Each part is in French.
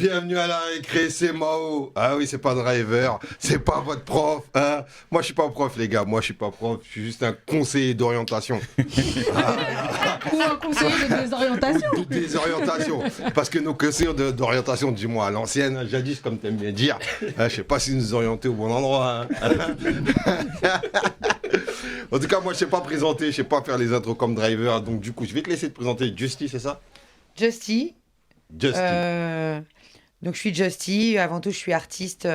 Bienvenue à la récré, c'est Mao. Ah oui, c'est pas Driver, c'est pas votre prof. Hein. Moi, je suis pas prof, les gars. Moi, je suis pas prof. Je suis juste un conseiller d'orientation. Ou un conseiller de désorientation. Ou de désorientation. Parce que nos conseillers d'orientation, dis-moi à l'ancienne, jadis, comme tu aimes bien dire, je sais pas si nous orienter au bon endroit. Hein. En tout cas, moi, je sais pas présenter, je sais pas faire les intros comme Driver. Donc, du coup, je vais te laisser te présenter. Justy, c'est ça? Justy. Justy. Donc je suis Justy. Avant tout, je suis artiste,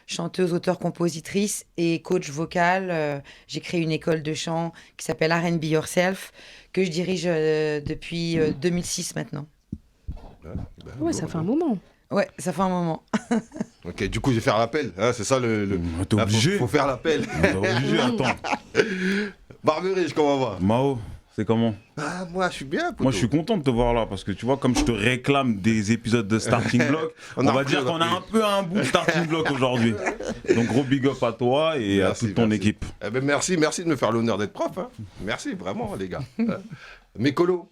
chanteuse, auteure, compositrice et coach vocal. J'ai créé une école de chant qui s'appelle R&B Yourself, que je dirige depuis 2006 maintenant. Ouais, ça fait un moment. Ouais, ça fait un moment. Ok, du coup, je vais faire l'appel. Hein, c'est ça le. T'es obligé. Faut faire l'appel. T'es obligé, attends. Barberich, comment va? Mao, c'est comment? Ah, moi, je suis bien. Poto. Moi, je suis content de te voir là parce que tu vois, comme je te réclame des épisodes de Starting Block, on va dire qu'on a un peu un bout de Starting Block aujourd'hui. Donc, gros big up à toi et Merci, à toute ton équipe. Eh ben, merci de me faire l'honneur d'être prof. Hein. Merci, vraiment, les gars. Mes colos.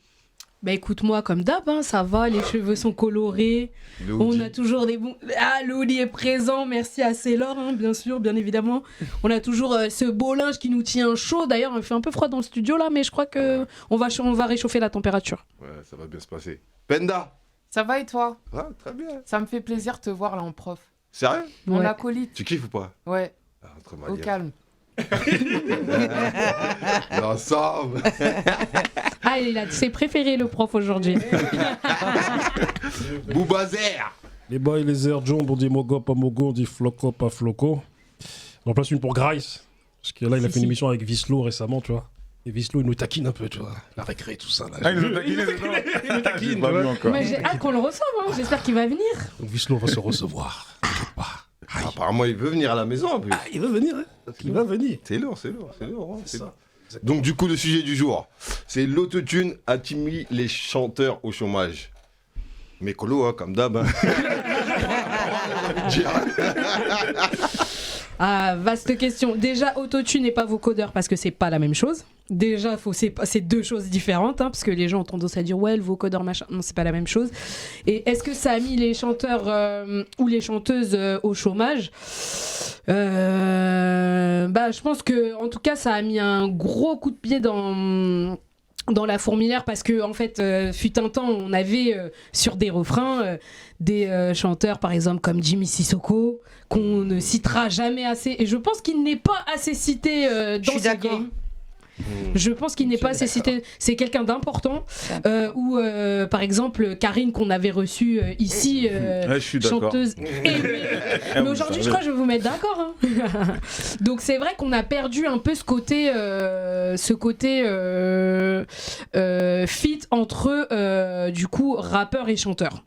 Bah écoute-moi, comme d'hab, hein, ça va, les cheveux sont colorés, on a toujours des bons... Ah, le hoodie est présent, merci à Sailor, hein, bien sûr, bien évidemment. On a toujours ce beau linge qui nous tient chaud, d'ailleurs, il fait un peu froid dans le studio là, mais je crois qu'on va réchauffer la température. Ouais, ça va bien se passer. Penda. Ça va et toi? Ah, très bien. Ça me fait plaisir de te voir là en prof. Sérieux? Mon Ouais. acolyte. Tu kiffes ou pas? Ouais, Ah, très au calme. L'ensemble. Ah, il a ses préférés, le prof, aujourd'hui. Boubazer. Les boys, les airs, John, on dit Mogo, pas Mogo, on dit Floco, pas Floco. On en place une pour Grice. Parce que là, il a fait une émission avec Vislo récemment, tu vois. Et Vislo, il nous taquine un peu, tu vois. La récré, tout ça. Là. Ah, il nous a taquiné, c'est ça? Il nous taquine, J'ai pas tu vu vois. encore. Mais j'ai hâte qu'on le reçoive, hein. J'espère qu'il va venir. Donc Vislo va se recevoir. T'inquiète pas. Aïe. Apparemment, il veut venir à la maison en plus. Ah, il va venir, hein. Il va venir. C'est lourd. Hein, C'est ça. lourd. Donc, du coup, le sujet du jour, c'est l'autotune a-t-il mis les chanteurs au chômage? Mes colos, hein, comme d'hab. Hein. Ah, vaste question. Déjà, autotune n'est pas vocodeur parce que c'est pas la même chose. Déjà, c'est deux choses différentes, hein, parce que les gens ont tendance à dire ouais, le vocodeur machin. Non, c'est pas la même chose. Et est-ce que ça a mis les chanteurs ou les chanteuses au chômage? Je pense que, en tout cas, ça a mis un gros coup de pied dans la fourmilière parce que en fait fut un temps on avait sur des refrains des chanteurs par exemple comme Jimmy Sissoko qu'on ne citera jamais assez et je pense qu'il n'est pas assez cité dans ce game. Je pense qu'il n'est pas assez cité. C'est quelqu'un d'important. Ou par exemple Karine qu'on avait reçue ici, je suis d'accord. chanteuse. Mais aujourd'hui, je crois que je vais vous mettre d'accord. Hein. Donc c'est vrai qu'on a perdu un peu ce côté feat entre du coup rappeur et chanteur.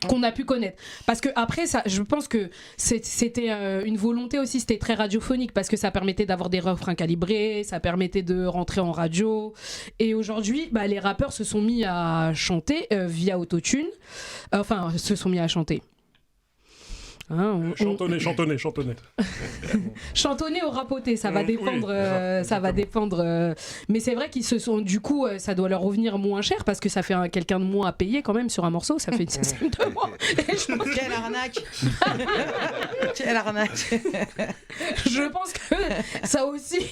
Qu'on a pu connaître parce que après ça je pense que c'était une volonté aussi, c'était très radiophonique parce que ça permettait d'avoir des refrains calibrés, ça permettait de rentrer en radio et aujourd'hui les rappeurs se sont mis à chanter via autotune, se sont mis à chanter. Hein, Chantonner. Chantonner ou rapoter, ça va dépendre. Oui, ça va dépendre. Mais c'est vrai qu'ils se sont. Du coup, ça doit leur revenir moins cher parce que ça fait quelqu'un de moins à payer quand même sur un morceau. Ça fait une scène de moins. Quelle arnaque. Quelle arnaque. Je pense que ça aussi,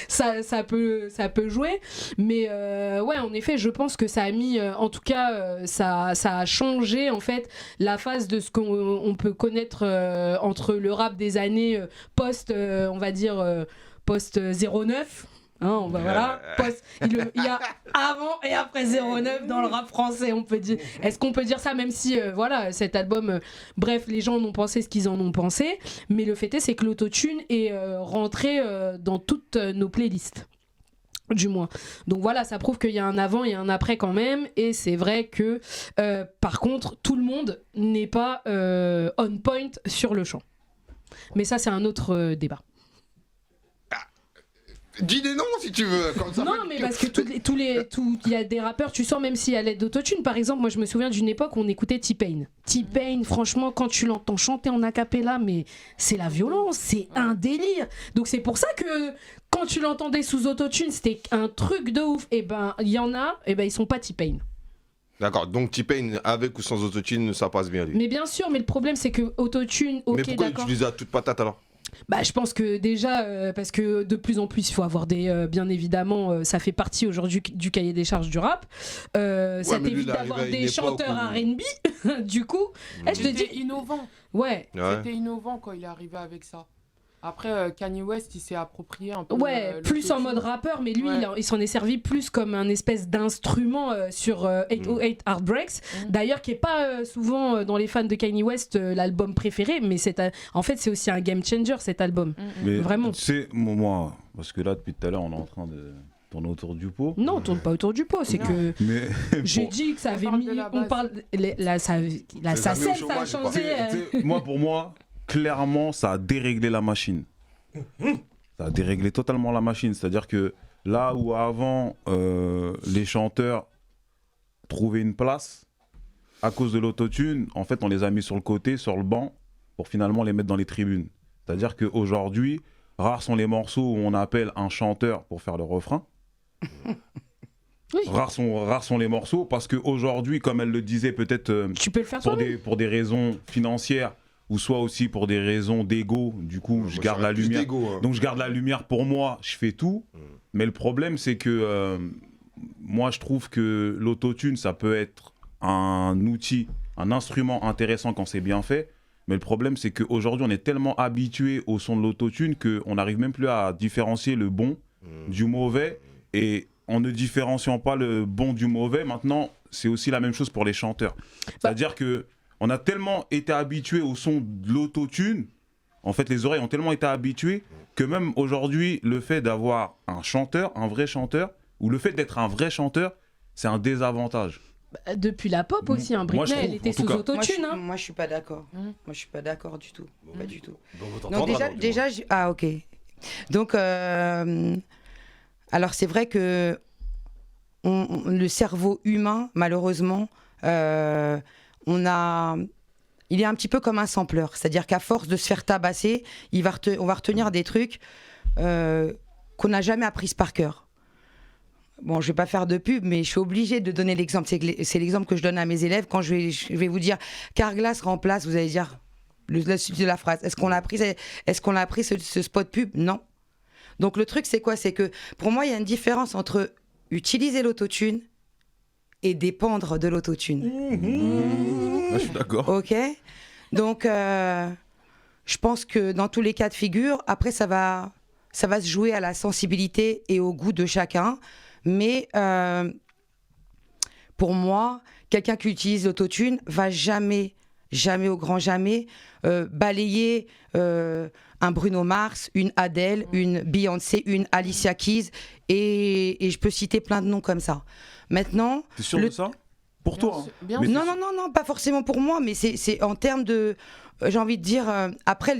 ça peut jouer. Mais ouais, en effet, je pense que ça a mis. En tout cas, ça a changé en fait la phase de ce qu'on peut connaître entre le rap des années on va dire post 09. Hein, voilà. Il y a avant et après 09 dans le rap français, on peut dire. Est-ce qu'on peut dire ça, même si cet album, bref, les gens en ont pensé ce qu'ils en ont pensé, mais le fait est, c'est que l'autotune est rentré dans toutes nos playlists. Du moins. Donc voilà, ça prouve qu'il y a un avant et un après quand même. Et c'est vrai que, par contre, tout le monde n'est pas on point sur le chant. Mais ça, c'est un autre débat. Dis des noms si tu veux. Comme ça Non, mais parce que il y a des rappeurs, tu sens, même s'il y a l'aide d'autotune. Par exemple, moi, je me souviens d'une époque où on écoutait T-Pain. T-Pain, franchement, quand tu l'entends chanter en acapella, mais c'est la violence, c'est un délire. Donc c'est pour ça que quand tu l'entendais sous autotune, c'était un truc de ouf. Et ben, il y en a, et ben, ils sont pas T-Pain. D'accord, donc T-Pain, avec ou sans autotune, ça passe bien, lui. Mais bien sûr, mais le problème c'est que autotune, ok, Mais pourquoi il d'accord. utilise à toute patate alors? Bah, je pense que déjà, parce que de plus en plus, il faut avoir des. Bien évidemment, ça fait partie aujourd'hui du cahier des charges du rap. Ça mais lui, t'évite il est arrivé d'avoir à une des époque chanteurs où- R&B, du coup. Je te C'était dis. innovant. Ouais. Ouais. C'était innovant quand il est arrivé avec ça. Après, Kanye West, il s'est approprié un peu. Ouais, plus en l'autotune. mode rappeur, mais lui, Ouais. il s'en est servi plus comme un espèce d'instrument sur 808 Heartbreaks. D'ailleurs, qui est pas souvent dans les fans de Kanye West l'album préféré, mais en fait, c'est aussi un game changer cet album. Mais Vraiment. tu sais, moi, parce que là, depuis tout à l'heure, on est en train de tourner autour du pot. Non, on tourne pas autour du pot, c'est Non. que Mais j'ai bon, dit que ça On avait parle mis. de la On base. parle. La Les amis au SACEM, ça a chômage, ou pas changé. tu sais, moi, pour moi, clairement, ça a déréglé la machine. Ça a déréglé totalement la machine. C'est-à-dire que là où avant, les chanteurs trouvaient une place, à cause de l'autotune, en fait, on les a mis sur le côté, sur le banc, pour finalement les mettre dans les tribunes. C'est-à-dire qu'aujourd'hui, rares sont les morceaux où on appelle un chanteur pour faire le refrain. Oui. Rares sont les morceaux, parce qu'aujourd'hui, comme elle le disait, peut-être Tu peux le faire pour toi-même. pour des raisons financières, ou soit aussi pour des raisons d'ego, du coup, je Moi, garde la j'aurais plus lumière. d'ego, hein. Donc je garde la lumière pour moi, je fais tout. Mais le problème, c'est que moi, je trouve que l'autotune, ça peut être un outil, un instrument intéressant quand c'est bien fait. Mais le problème, c'est qu'aujourd'hui, on est tellement habitué au son de l'autotune qu'on n'arrive même plus à différencier le bon du mauvais. Et en ne différenciant pas le bon du mauvais, maintenant, c'est aussi la même chose pour les chanteurs. C'est-à-dire que on a tellement été habitué au son de l'autotune, en fait, les oreilles ont tellement été habituées que même aujourd'hui, le fait d'avoir un chanteur, un vrai chanteur, ou le fait d'être un vrai chanteur, c'est un désavantage. Depuis la pop aussi, hein. Moi, je Britney, elle trouve, était en tout sous cas. autotune. Hein. Moi, je suis pas d'accord. Mm. Moi, je suis pas d'accord du tout. Pas du tout. Donc, on Non, t'entendra, alors, déjà, ah, ok. Donc, alors, c'est vrai que le cerveau humain, malheureusement, il est un petit peu comme un sampleur. C'est-à-dire qu'à force de se faire tabasser, on va retenir des trucs qu'on n'a jamais appris par cœur. Bon, je vais pas faire de pub, mais je suis obligée de donner l'exemple. C'est l'exemple que je donne à mes élèves. Quand je vais vous dire Carglass remplace, vous allez dire la suite de la phrase. Est-ce qu'on a appris ce spot pub? Non. Donc le truc, c'est quoi? C'est que pour moi, il y a une différence entre utiliser l'autotune et dépendre de l'autotune. Je suis d'accord. Ok. Donc, je pense que dans tous les cas de figure, après, ça va se jouer à la sensibilité et au goût de chacun. Mais pour moi, quelqu'un qui utilise l'autotune va jamais au grand jamais balayer un Bruno Mars, une Adele, une Beyoncé, une Alicia Keys, et je peux citer plein de noms comme ça. Maintenant, T'es sûr de ça? Pour toi, hein. Bien Mais sûr. non, pas forcément pour moi, mais c'est en termes de, j'ai envie de dire, après,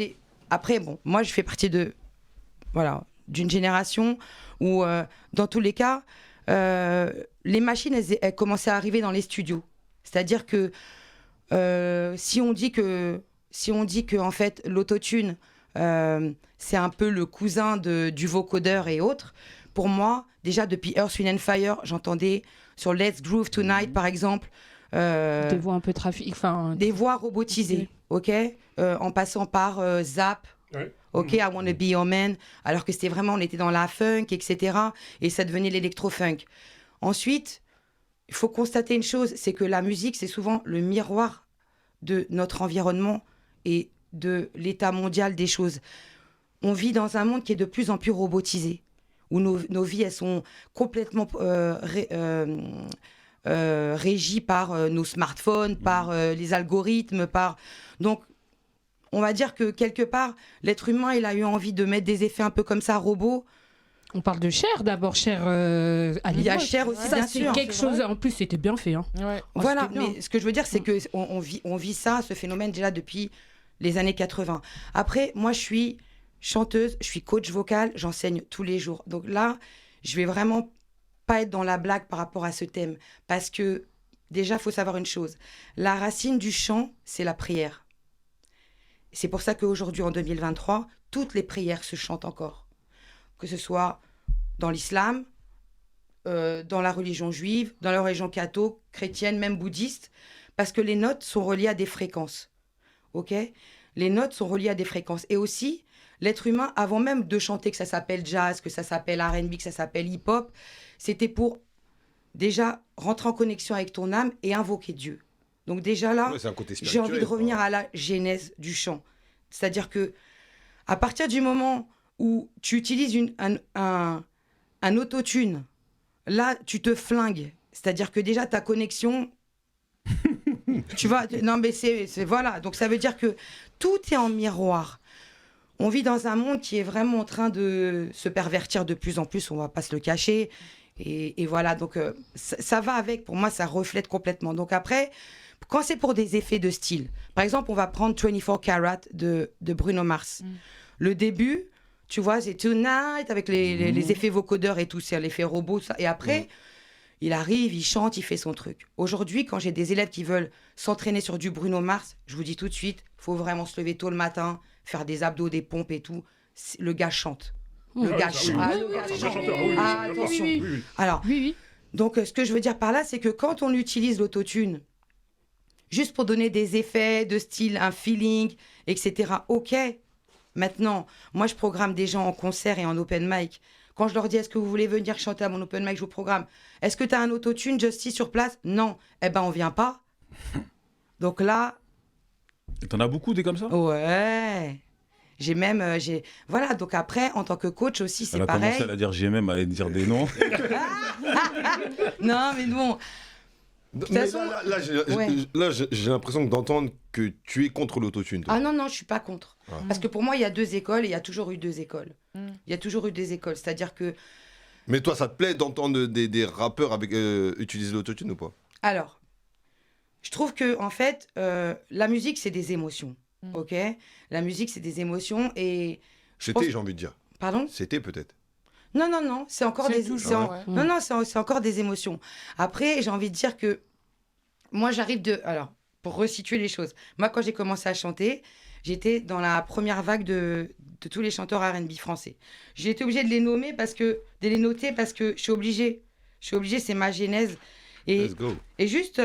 bon, moi je fais partie d'une génération où, dans tous les cas, les machines, elles commençaient à arriver dans les studios. C'est-à-dire que si on dit que en fait l'autotune c'est un peu le cousin du vocodeur et autres, pour moi, déjà depuis Earth, Wind and Fire, j'entendais sur Let's Groove Tonight par exemple Des voix un peu des voix robotisées, ok, en passant par Zap. Ouais. Ok, I Wanna Be Your Man, alors que c'était vraiment, on était dans la funk, etc. Et ça devenait l'électro-funk. Ensuite, il faut constater une chose, c'est que la musique, c'est souvent le miroir de notre environnement et de l'état mondial des choses. On vit dans un monde qui est de plus en plus robotisé, où nos vies, elles sont complètement régies par nos smartphones, par les algorithmes, Donc, on va dire que quelque part, l'être humain, il a eu envie de mettre des effets un peu comme ça, robots. On parle de Cher d'abord, Cher à Il y a l'époque. Cher aussi, Ça, bien c'est sûr. quelque C'est chose. vrai. En plus, c'était bien fait. Hein. Ouais. Voilà, c'était bien. mais ce que je veux dire, c'est que on vit ça, ce phénomène déjà depuis les années 80. Après, moi, je suis chanteuse, je suis coach vocal, j'enseigne tous les jours. Donc là, je vais vraiment pas être dans la blague par rapport à ce thème, parce que déjà, il faut savoir une chose. La racine du chant, c'est la prière. C'est pour ça qu'aujourd'hui, en 2023, toutes les prières se chantent encore. Que ce soit dans l'islam, dans la religion juive, dans la religion catho, chrétienne, même bouddhiste, parce que les notes sont reliées à des fréquences. Ok ? Les notes sont reliées à des fréquences. Et aussi, l'être humain, avant même de chanter que ça s'appelle jazz, que ça s'appelle R&B, que ça s'appelle hip-hop, c'était pour déjà rentrer en connexion avec ton âme et invoquer Dieu. Donc déjà là, Ouais, c'est un côté j'ai envie de spirituel, revenir quoi. à la genèse du chant. C'est-à-dire que à partir du moment où tu utilises un autotune, là, tu te flingues. C'est-à-dire que déjà, ta connexion... tu vois, non mais voilà. Donc ça veut dire que tout est en miroir. On vit dans un monde qui est vraiment en train de se pervertir de plus en plus, on va pas se le cacher. Et voilà, donc ça va avec, pour moi, ça reflète complètement. Donc après, quand c'est pour des effets de style, par exemple, on va prendre 24 Karat de Bruno Mars. Le début, tu vois, c'est Tonight avec les effets vocodeurs et tout, c'est l'effet robot, ça. Et après, il arrive, il chante, il fait son truc. Aujourd'hui, quand j'ai des élèves qui veulent s'entraîner sur du Bruno Mars, je vous dis tout de suite, faut vraiment se lever tôt le matin, faire des abdos, des pompes et tout. Le gars chante. Le gars chante. Ah, le gars chante. Ah, attention. Alors, donc, ce que je veux dire par là, c'est que quand on utilise l'autotune, juste pour donner des effets de style, un feeling, etc., ok. Maintenant, moi, je programme des gens en concert et en open mic. Quand je leur dis, est-ce que vous voulez venir chanter à mon open mic, je vous programme. Est-ce que tu as un autotune, Justy, sur place? Non. Eh ben, on vient pas. Donc là... T'en as beaucoup des comme ça? Ouais. J'ai même... Voilà, donc après, en tant que coach aussi, c'est pareil. Elle a commencé à dire j'ai même, à dire des noms. Non, mais bon... Mais façon, là, j'ai l'impression d'entendre que tu es contre l'autotune. toi. Ah non, non, je suis pas contre. Parce que pour moi, il y a deux écoles et il y a toujours eu deux écoles. Il y a toujours eu des écoles. C'est-à-dire que... Mais toi, ça te plaît d'entendre des rappeurs avec, utiliser l'autotune ou pas? Alors, je trouve que en fait, la musique, c'est des émotions. Ok? La musique, c'est des émotions et... C'était, j'ai envie de dire. Pardon? C'était peut-être. Non, non, non, c'est encore C'est des... toujours, c'est ouais. Non, non, c'est encore des émotions. Après, j'ai envie de dire que moi, j'arrive de... Alors, pour resituer les choses, moi, quand j'ai commencé à chanter, j'étais dans la première vague de tous les chanteurs R&B français. J'ai été obligée de les nommer de les noter parce que je suis obligée. Je suis obligée, c'est ma genèse. Let's go. Et juste...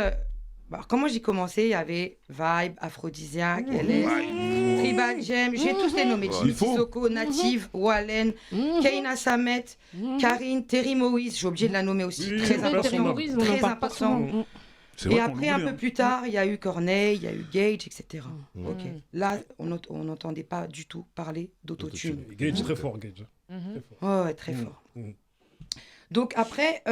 alors, comment j'ai commencé, il y avait Vibe, Aphrodisiaque, LS, Tribal Gem, j'ai tous les nommés. Il faut. Sissoko, Native, Wallen, Keina Samet, Karine, Terry Moïse, j'ai obligé de la nommer aussi. Oui, Très oui, important. Terry Moïse, on en Très parle pas important. souvent. C'est vrai Et qu'on après, un l'oublie, peu hein. plus tard, il y a eu Corneille, il y a eu Gage, etc. Ok. Mm. Là, on n'entendait pas du tout parler d'autotune. Gage, très fort, Gage. Mhm. Très fort. Ouais, très fort. Mhm. Donc après,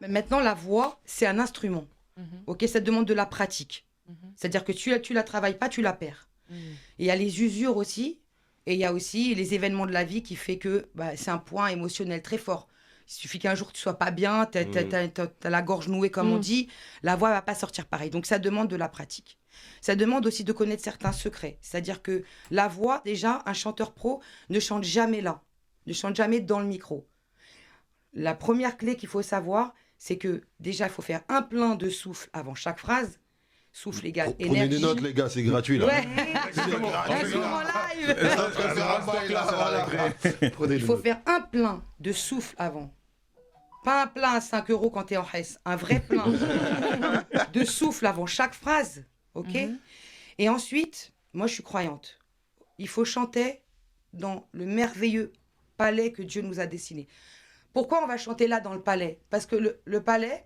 maintenant, la voix, c'est un instrument. Mhm. Ok, ça demande de la pratique. Mhm. C'est-à-dire que tu la travailles pas, tu la perds. Mhm. Et il y a les usures aussi, et il y a aussi les événements de la vie qui fait que c'est un point émotionnel très fort. Il suffit qu'un jour tu sois pas bien, t'as la gorge nouée comme on dit, la voix va pas sortir pareil. Donc ça demande de la pratique. Ça demande aussi de connaître certains secrets. C'est-à-dire que la voix, déjà, un chanteur pro ne chante jamais là, ne chante jamais dans le micro. La première clé qu'il faut savoir, c'est que déjà, il faut faire un plein de souffle avant chaque phrase. Souffle égale Prenez énergie. des notes, les gars, c'est gratuit là. Ouais, C'est gratuit, instrument là. live. Prenez Il des faut notes. faire un plein de souffle avant. Pas un plein à 5 € quand t'es en Hesse. Un vrai plein de souffle avant chaque phrase. Ok. Et ensuite, moi je suis croyante. Il faut chanter dans le merveilleux palais que Dieu nous a dessiné. Pourquoi on va chanter là dans le palais? Parce que le palais,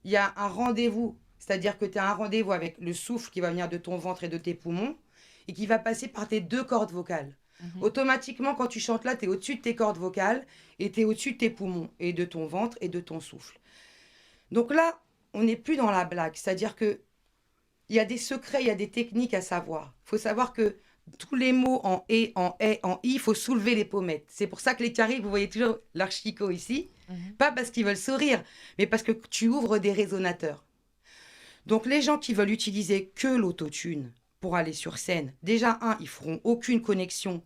il y a un rendez-vous. C'est-à-dire que tu as un rendez-vous avec le souffle qui va venir de ton ventre et de tes poumons et qui va passer par tes deux cordes vocales. Automatiquement, quand tu chantes là, tu es au-dessus de tes cordes vocales et tu es au-dessus de tes poumons et de ton ventre et de ton souffle. Donc là, on n'est plus dans la blague. C'est-à-dire que il y a des secrets, il y a des techniques à savoir. Il faut savoir que tous les mots en « et », en « et », en « i », il faut soulever les pommettes. C'est pour ça que les caries, vous voyez toujours l'archico ici. Pas parce qu'ils veulent sourire, mais parce que tu ouvres des résonateurs. Donc les gens qui veulent utiliser que l'autotune pour aller sur scène, déjà, ils feront aucune connexion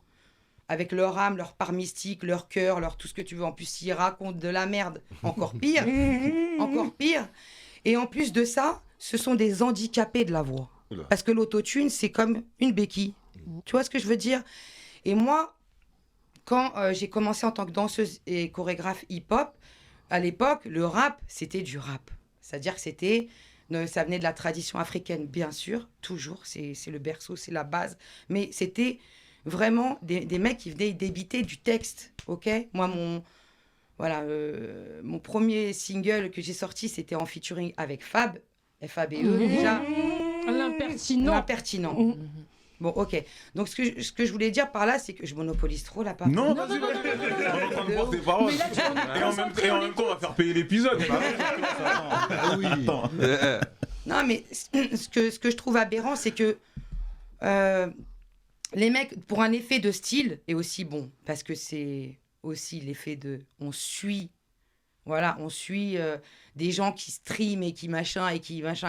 avec leur âme, leur part mystique, leur cœur, leur tout ce que tu veux. En plus, s'ils racontent de la merde, encore pire. Encore pire. Et en plus de ça, ce sont des handicapés de la voix. Oula. Parce que l'autotune, c'est comme une béquille. Tu vois ce que je veux dire? Et moi, quand j'ai commencé en tant que danseuse et chorégraphe hip-hop, à l'époque, le rap, c'était du rap. C'est-à-dire que ça venait de la tradition africaine, bien sûr, toujours. C'est le berceau, c'est la base. Mais c'était vraiment des mecs qui venaient débiter du texte, ok ? Moi, mon premier single que j'ai sorti, c'était en featuring avec Fab, F-A-B-E, déjà. L'impertinent. L'impertinent. Bon, ok. Donc, ce que je voulais dire par là, c'est que je monopolise trop la parole. Non, vas-y, vas-y. On est en train de voir tes paroles. Mais là, tu vas nous Et en même temps, on va faire payer l'épisode. Ah oui. Attends. Non, mais ce que je trouve aberrant, c'est que les mecs, pour un effet de style, et aussi bon, parce que c'est aussi l'effet de... On suit des gens qui streament et qui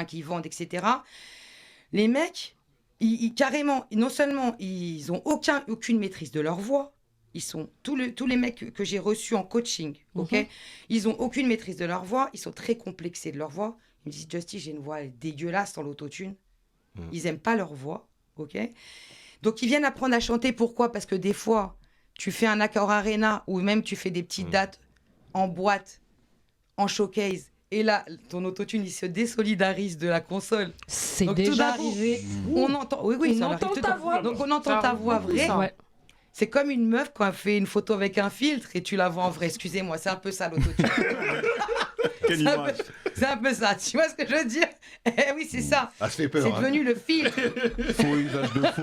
qui vendent, etc. Les mecs, carrément, non seulement ils ont aucune maîtrise de leur voix, tous les mecs que j'ai reçus en coaching, ok, ils ont aucune maîtrise de leur voix, ils sont très complexés de leur voix. Ils me disent, Justy, j'ai une voix dégueulasse sans l'autotune. Ils aiment pas leur voix, ok. Donc ils viennent apprendre à chanter. Pourquoi ? Parce que des fois, tu fais un accord arena ou même tu fais des petites dates en boîte, en showcase. Et là, ton autotune, il se désolidarise de la console. C'est Donc, déjà tout d'un coup, arrivé. On entend, oui, On ça entend arrive tout ta le temps. voix. Donc on entend ta voix vraie. Ouais. C'est comme une meuf quand elle fait une photo avec un filtre et tu la vois en vrai. Excusez-moi, c'est un peu ça l'autotune. Quelle image. C'est un peu ça. Tu vois ce que je veux dire ? Eh oui, c'est ça. Ah, ça fait peur. C'est hein. devenu le filtre. Faux usage de faux.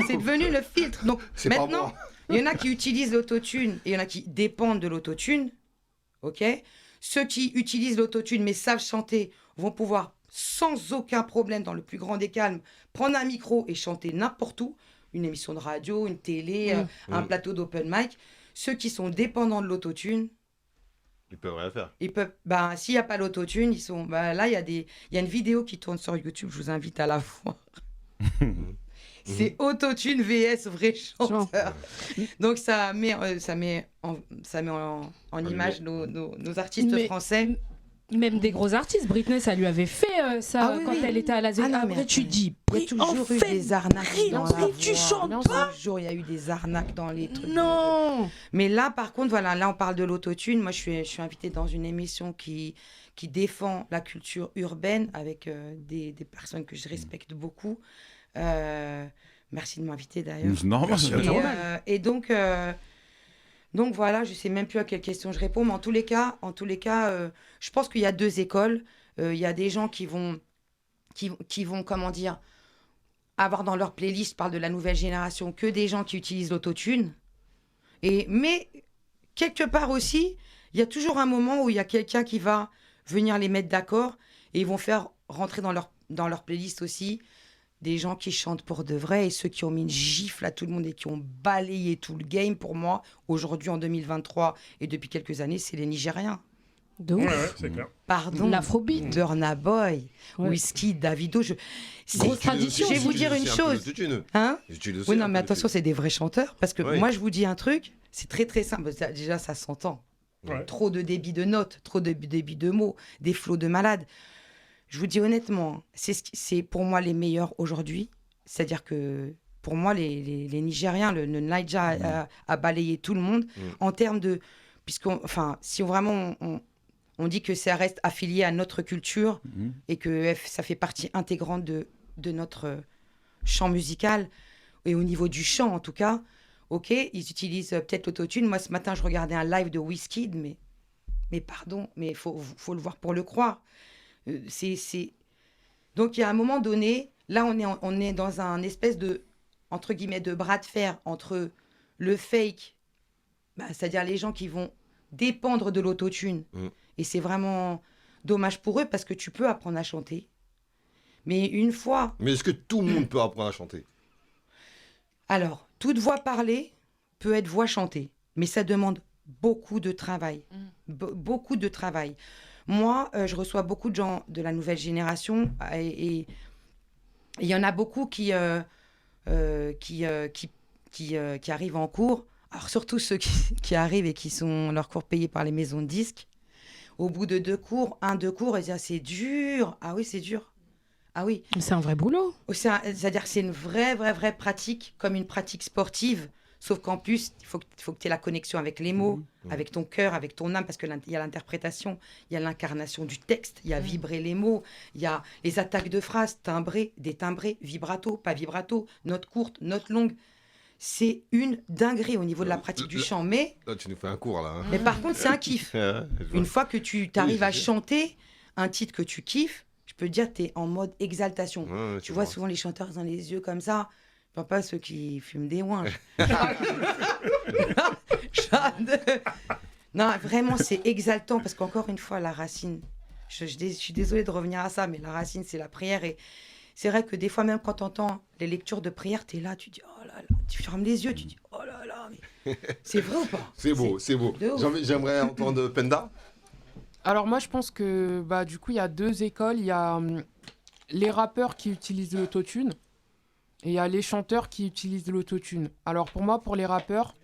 C'est devenu le filtre. Donc C'est pas maintenant, moi. il y en a qui utilisent l'autotune et il y en a qui dépendent de l'autotune. Ok ? Ceux qui utilisent l'autotune mais savent chanter vont pouvoir, sans aucun problème, dans le plus grand des calmes, prendre un micro et chanter n'importe où. Une émission de radio, une télé, un plateau d'open mic. Ceux qui sont dépendants de l'autotune, Ils peuvent rien faire. ils peuvent. Ben, s'il n'y a pas l'autotune, ils sont. Ben, là, il y a une vidéo qui tourne sur YouTube. Je vous invite à la voir. C'est autotune vs vrai chanteur. Donc ça met en image nos artistes Mais- français. Même des gros artistes. Britney, ça lui avait fait ça Ah oui, quand oui. elle était à la Ah non, mais Après, tu attends, dis, Il y a toujours en eu fait, des arnaques dans la mais tu voix. chantes pas. Toujours, il y a eu des arnaques dans les trucs. Non. Mais là, par contre, voilà, là, on parle de l'autotune. Moi, je suis invitée dans une émission qui défend la culture urbaine avec des personnes que je respecte beaucoup. Merci de m'inviter, d'ailleurs. C'est normal. Merci à toi. Et donc voilà, je sais même plus à quelle question je réponds, mais en tous les cas, je pense qu'il y a deux écoles. Il y a des gens qui vont, comment dire, avoir dans leur playlist, je parle de la nouvelle génération, que des gens qui utilisent l'autotune. Mais quelque part aussi, il y a toujours un moment où il y a quelqu'un qui va venir les mettre d'accord et ils vont faire rentrer dans leur playlist aussi des gens qui chantent pour de vrai et ceux qui ont mis une gifle à tout le monde et qui ont balayé tout le game. Pour moi, aujourd'hui en 2023 et depuis quelques années, c'est les Nigériens. De Ouais, ouf. ouais, c'est clair. Pardon. L'afrobeat. Burna Boy, Ouais. Wizkid, Davido. Grosse tradition. Je vais vous dire une chose. Hein? Oui, non, mais attention, c'est des vrais chanteurs. Parce que Oui. moi, je vous dis un truc, c'est très très simple. Déjà, ça s'entend. Ouais. Trop de débit de notes, trop de débit de mots, des flots de malades. Je vous dis honnêtement, c'est pour moi les meilleurs aujourd'hui. C'est-à-dire que pour moi, les Nigériens, le Niger a balayé tout le monde en termes de... si vraiment on dit que ça reste affilié à notre culture et que ça fait partie intégrante de notre chant musical, et au niveau du chant en tout cas, ok, ils utilisent peut-être l'autotune. Moi, ce matin, je regardais un live de Wizkid, mais pardon, mais il faut le voir pour le croire. Donc, il y a un moment donné, là, on est dans un espèce de, entre guillemets, de bras de fer entre le fake, c'est-à-dire les gens qui vont dépendre de l'autotune. Et c'est vraiment dommage pour eux parce que tu peux apprendre à chanter. Mais une fois... Mais est-ce que tout le monde peut apprendre à chanter ? Alors, toute voix parlée peut être voix chantée, mais ça demande beaucoup de travail. Beaucoup de travail. Moi, je reçois beaucoup de gens de la nouvelle génération et il y en a beaucoup qui arrivent en cours. Alors, surtout ceux qui arrivent et qui sont leurs cours payés par les maisons de disques. Au bout de 2 cours, ils disent « c'est dur ». Ah oui, c'est dur. Ah oui. C'est un vrai boulot. C'est-à-dire que c'est une vraie pratique, comme une pratique sportive. Sauf qu'en plus, il faut que tu aies la connexion avec les mots, avec ton cœur, avec ton âme, parce qu'il y a l'interprétation, il y a l'incarnation du texte, il y a vibrer les mots, il y a les attaques de phrases, timbrées, détimbrées, vibrato, pas vibrato, notes courtes, notes longues. C'est une dinguerie au niveau de la pratique du chant. Mais Là, tu nous fais un cours, là. mais par contre, c'est un kiff. Une fois que tu arrives à chanter un titre que tu kiffes, je peux te dire, tu es en mode exaltation. Tu vois souvent les chanteurs dans les yeux comme ça. Je parle pas ceux qui fument des ouinges. Non, vraiment, c'est exaltant parce qu'encore une fois, la racine, je suis désolée de revenir à ça, mais la racine, c'est la prière. Et c'est vrai que des fois, même quand tu entends les lectures de prière, tu es là, tu dis, oh là là, tu fermes les yeux, tu dis, oh là là, mais c'est vrai ou pas? C'est beau, c'est beau. de ouf. J'aimerais entendre Penda. Alors moi je pense que bah, du coup il y a deux écoles. Il y a les rappeurs qui utilisent l'autotune et il y a les chanteurs qui utilisent l'autotune. Alors pour moi, pour les rappeurs,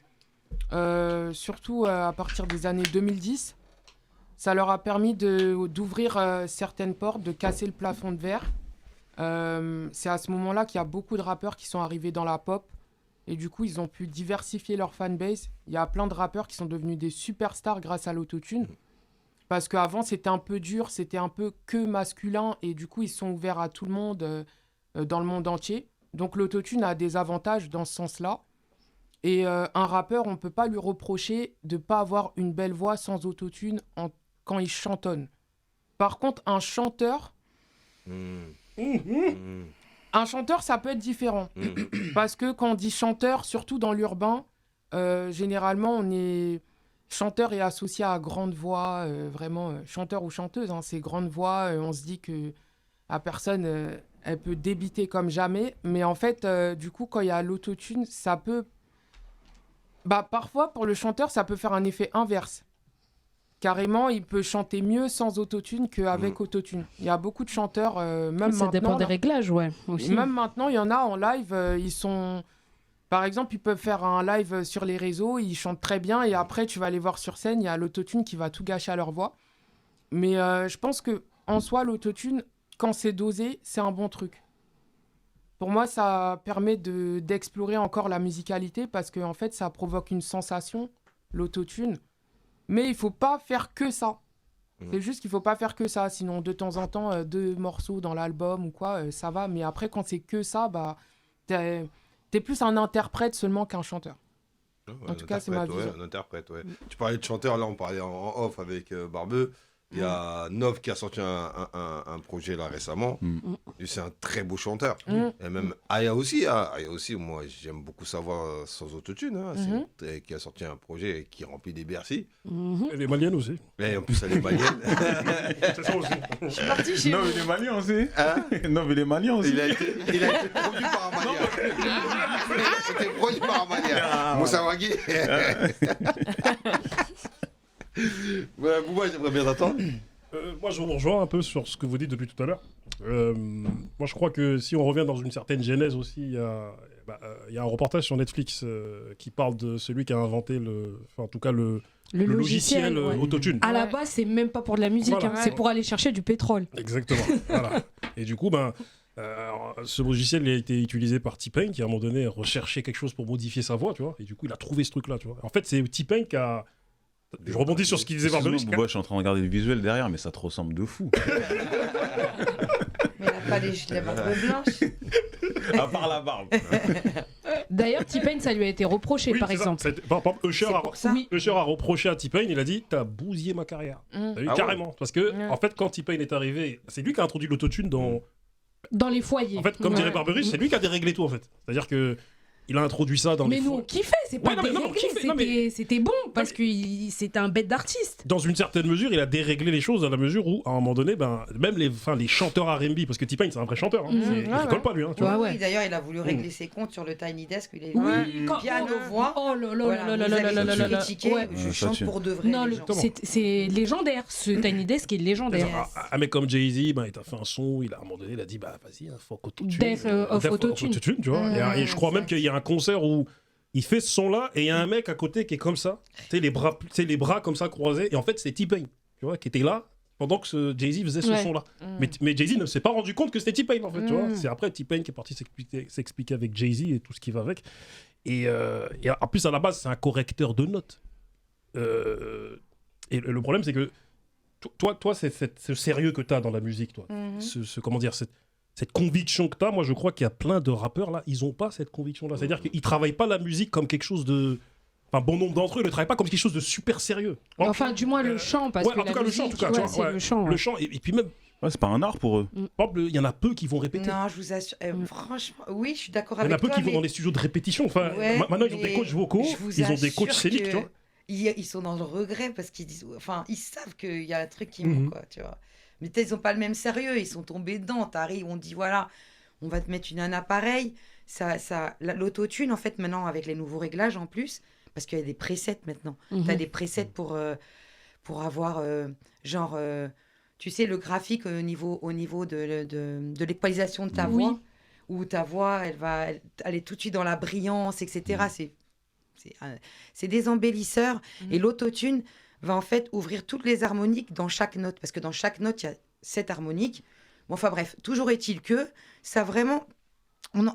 surtout à partir des années 2010, ça leur a permis d'ouvrir certaines portes, de casser le plafond de verre. C'est à ce moment-là qu'il y a beaucoup de rappeurs qui sont arrivés dans la pop et du coup ils ont pu diversifier leur fanbase. Il y a plein de rappeurs qui sont devenus des superstars grâce à l'autotune. Parce qu'avant, c'était un peu dur, c'était un peu que masculin, et du coup, ils sont ouverts à tout le monde, dans le monde entier. Donc, l'autotune a des avantages dans ce sens-là. Et un rappeur, on ne peut pas lui reprocher de ne pas avoir une belle voix sans autotune quand il chantonne. Par contre, un chanteur, ça peut être différent. Parce que quand on dit chanteur, surtout dans l'urbain, généralement, chanteur est associé à grande voix, vraiment chanteur ou chanteuse, hein, c'est grande voix, on se dit que la personne, elle peut débiter comme jamais, mais en fait, du coup, quand il y a l'autotune, ça peut... Bah, parfois, pour le chanteur, ça peut faire un effet inverse. Carrément, il peut chanter mieux sans autotune qu'avec autotune. Il y a beaucoup de chanteurs, même maintenant... Ça dépend des là, réglages, ouais. Aussi. même maintenant, il y en a en live, ils sont... Par exemple, ils peuvent faire un live sur les réseaux, ils chantent très bien, et après, tu vas les voir sur scène, il y a l'autotune qui va tout gâcher à leur voix. Mais je pense que en soi, l'autotune, quand c'est dosé, c'est un bon truc. Pour moi, ça permet d'explorer encore la musicalité, parce qu'en fait, ça provoque une sensation, l'autotune. Mais il faut pas faire que ça. C'est juste qu'il faut pas faire que ça, sinon de temps en temps, 2 morceaux dans l'album ou quoi, ça va. Mais après, quand c'est que ça, bah... T'es plus un interprète seulement qu'un chanteur. En tout cas, c'est ma vision. Un interprète, ouais. Tu parlais de chanteur, là, on parlait en off avec Barbeux. Il y a Nov qui a sorti un projet là récemment. Et c'est un très beau chanteur. Et même Aya aussi. Aya aussi, moi, j'aime beaucoup sa voix sans autotune. Qui a sorti un projet qui remplit des Bercy. Elle est malienne aussi. Et en plus, elle est malienne. C'est ça aussi. Je suis partie chez Non, vous. il est malien aussi. Hein? Non, mais il est malien aussi. Il a été produit par un Malien. Il a été produit par un Malien. Moussa Wagui. Ouais, Bouba, j'aimerais bien t'entendre. Moi, je vous rejoins un peu sur ce que vous dites depuis tout à l'heure. Moi, je crois que si on revient dans une certaine genèse aussi, il y a un reportage sur Netflix qui parle de celui qui a inventé en tout cas le logiciel ouais. autotune. À la base, c'est même pas pour de la musique, Voilà. hein, c'est pour aller chercher du pétrole. Exactement. Voilà. Et du coup, ce logiciel il a été utilisé par T-Pain qui à un moment donné recherchait quelque chose pour modifier sa voix, tu vois. Et du coup, il a trouvé ce truc-là, tu vois. En fait, c'est T-Pain qui a... Je rebondis sur ce qu'il disait Barberis. Excuse-moi, Bouba, je suis en train de regarder le visuel derrière, mais ça te ressemble de fou. Mais il n'a pas les barbe blanches. À part la barbe. D'ailleurs, T-Pain, ça lui a été reproché, Oui, par c'est ça. exemple. Par exemple, Usher C'est a... pour ça. Oui. Usher a reproché à T-Pain, il a dit t'as bousillé ma carrière. T'as vu, Ah ouais. carrément. Parce que, Ouais. en fait, quand T-Pain est arrivé, c'est lui qui a introduit l'autotune dans. Dans les foyers. En fait, comme Ouais. dirait Barberis, c'est lui qui a déréglé tout, en fait. C'est-à-dire que il a introduit ça dans Mais les nous, on foyers. kiffait, c'est pas Ouais, non, mais non, on déréglé, kiffait, non, mais- c'était bon, parce que c'était un bête d'artiste. Dans une certaine mesure, il a déréglé les choses à la mesure où, à un moment donné, même les chanteurs R&B, parce que T-Pain, c'est un vrai chanteur, hein, Mhm. il Ouais, rigole ouais. pas, lui. Hein, tu vois. Ouais. Oui, d'ailleurs, il a voulu régler ses comptes sur le Tiny Desk. Il est Oui, quand- piano-voix. Oh là là Voilà, là là vous là avez là là là là. critiqué, Ouais. je Ça chante tue. pour de vrai. Non, les gens. c'est légendaire, ce Tiny Desk est légendaire. Yes. Un mec comme Jay-Z, il t'a fait un son, à un moment donné, il a dit, vas-y, faut qu'autotune. Death of Autotune. Tu vois. Et je crois même exact. qu'il y a un concert où il fait ce son-là et il y a un mec à côté qui est comme ça, tu sais, les bras comme ça croisés, et en fait, c'est T-Pain, tu vois, qui était là, pendant que Jay-Z faisait ce Ouais. son-là. Mm. Mais Jay-Z ne s'est pas rendu compte que c'était T-Pain, en fait, tu vois. Mm. C'est après T-Pain qui est parti s'expliquer avec Jay-Z et tout ce qui va avec. Et en plus, à la base, c'est un correcteur de notes. Et le problème, c'est que toi, c'est ce sérieux que tu as dans la musique, toi. Comment dire, cette conviction que tu as, moi, je crois qu'il y a plein de rappeurs, là, ils n'ont pas cette conviction-là. C'est-à-dire qu'ils ne travaillent pas la musique comme quelque chose de... Enfin, bon nombre d'entre eux ne travaillent pas comme quelque chose de super sérieux. Enfin, du moins le chant, parce ouais, que en tout la cas, le chant, en musique, tout cas, tu ouais, vois, c'est ouais. le chant. Le chant, et puis même, Ouais, c'est pas un art pour eux. par exemple, il y en a peu qui vont répéter. Non, je vous assure. Franchement, oui, je suis d'accord Il y en avec a peu toi. qui vont mais dans les studios de répétition. Enfin, Ouais, maintenant, ils ont des mais coachs vocaux, je vous ils ont des assure coachs scéniques, que tu vois. Ils sont dans le regret parce qu'ils disent. Enfin, ils savent qu'il y a un truc qui Mhm. manque, quoi, tu vois. Mais peut-être ils n'ont pas le même sérieux. Ils sont tombés dedans. T'arrives, on dit voilà, on va te mettre une nana pareille. L'autotune, en fait, maintenant, avec les nouveaux réglages en plus, parce qu'il y a des presets maintenant. Mhm. Tu as des presets pour avoir, tu sais, le graphique au niveau de l'équalisation de ta Oui. voix, où ta voix, elle va aller tout de suite dans la brillance, etc. C'est des embellisseurs. Et l'autotune va en fait ouvrir toutes les harmoniques dans chaque note, parce que dans chaque note, il y a 7 harmoniques. Bon, enfin bref, toujours est-il que ça vraiment...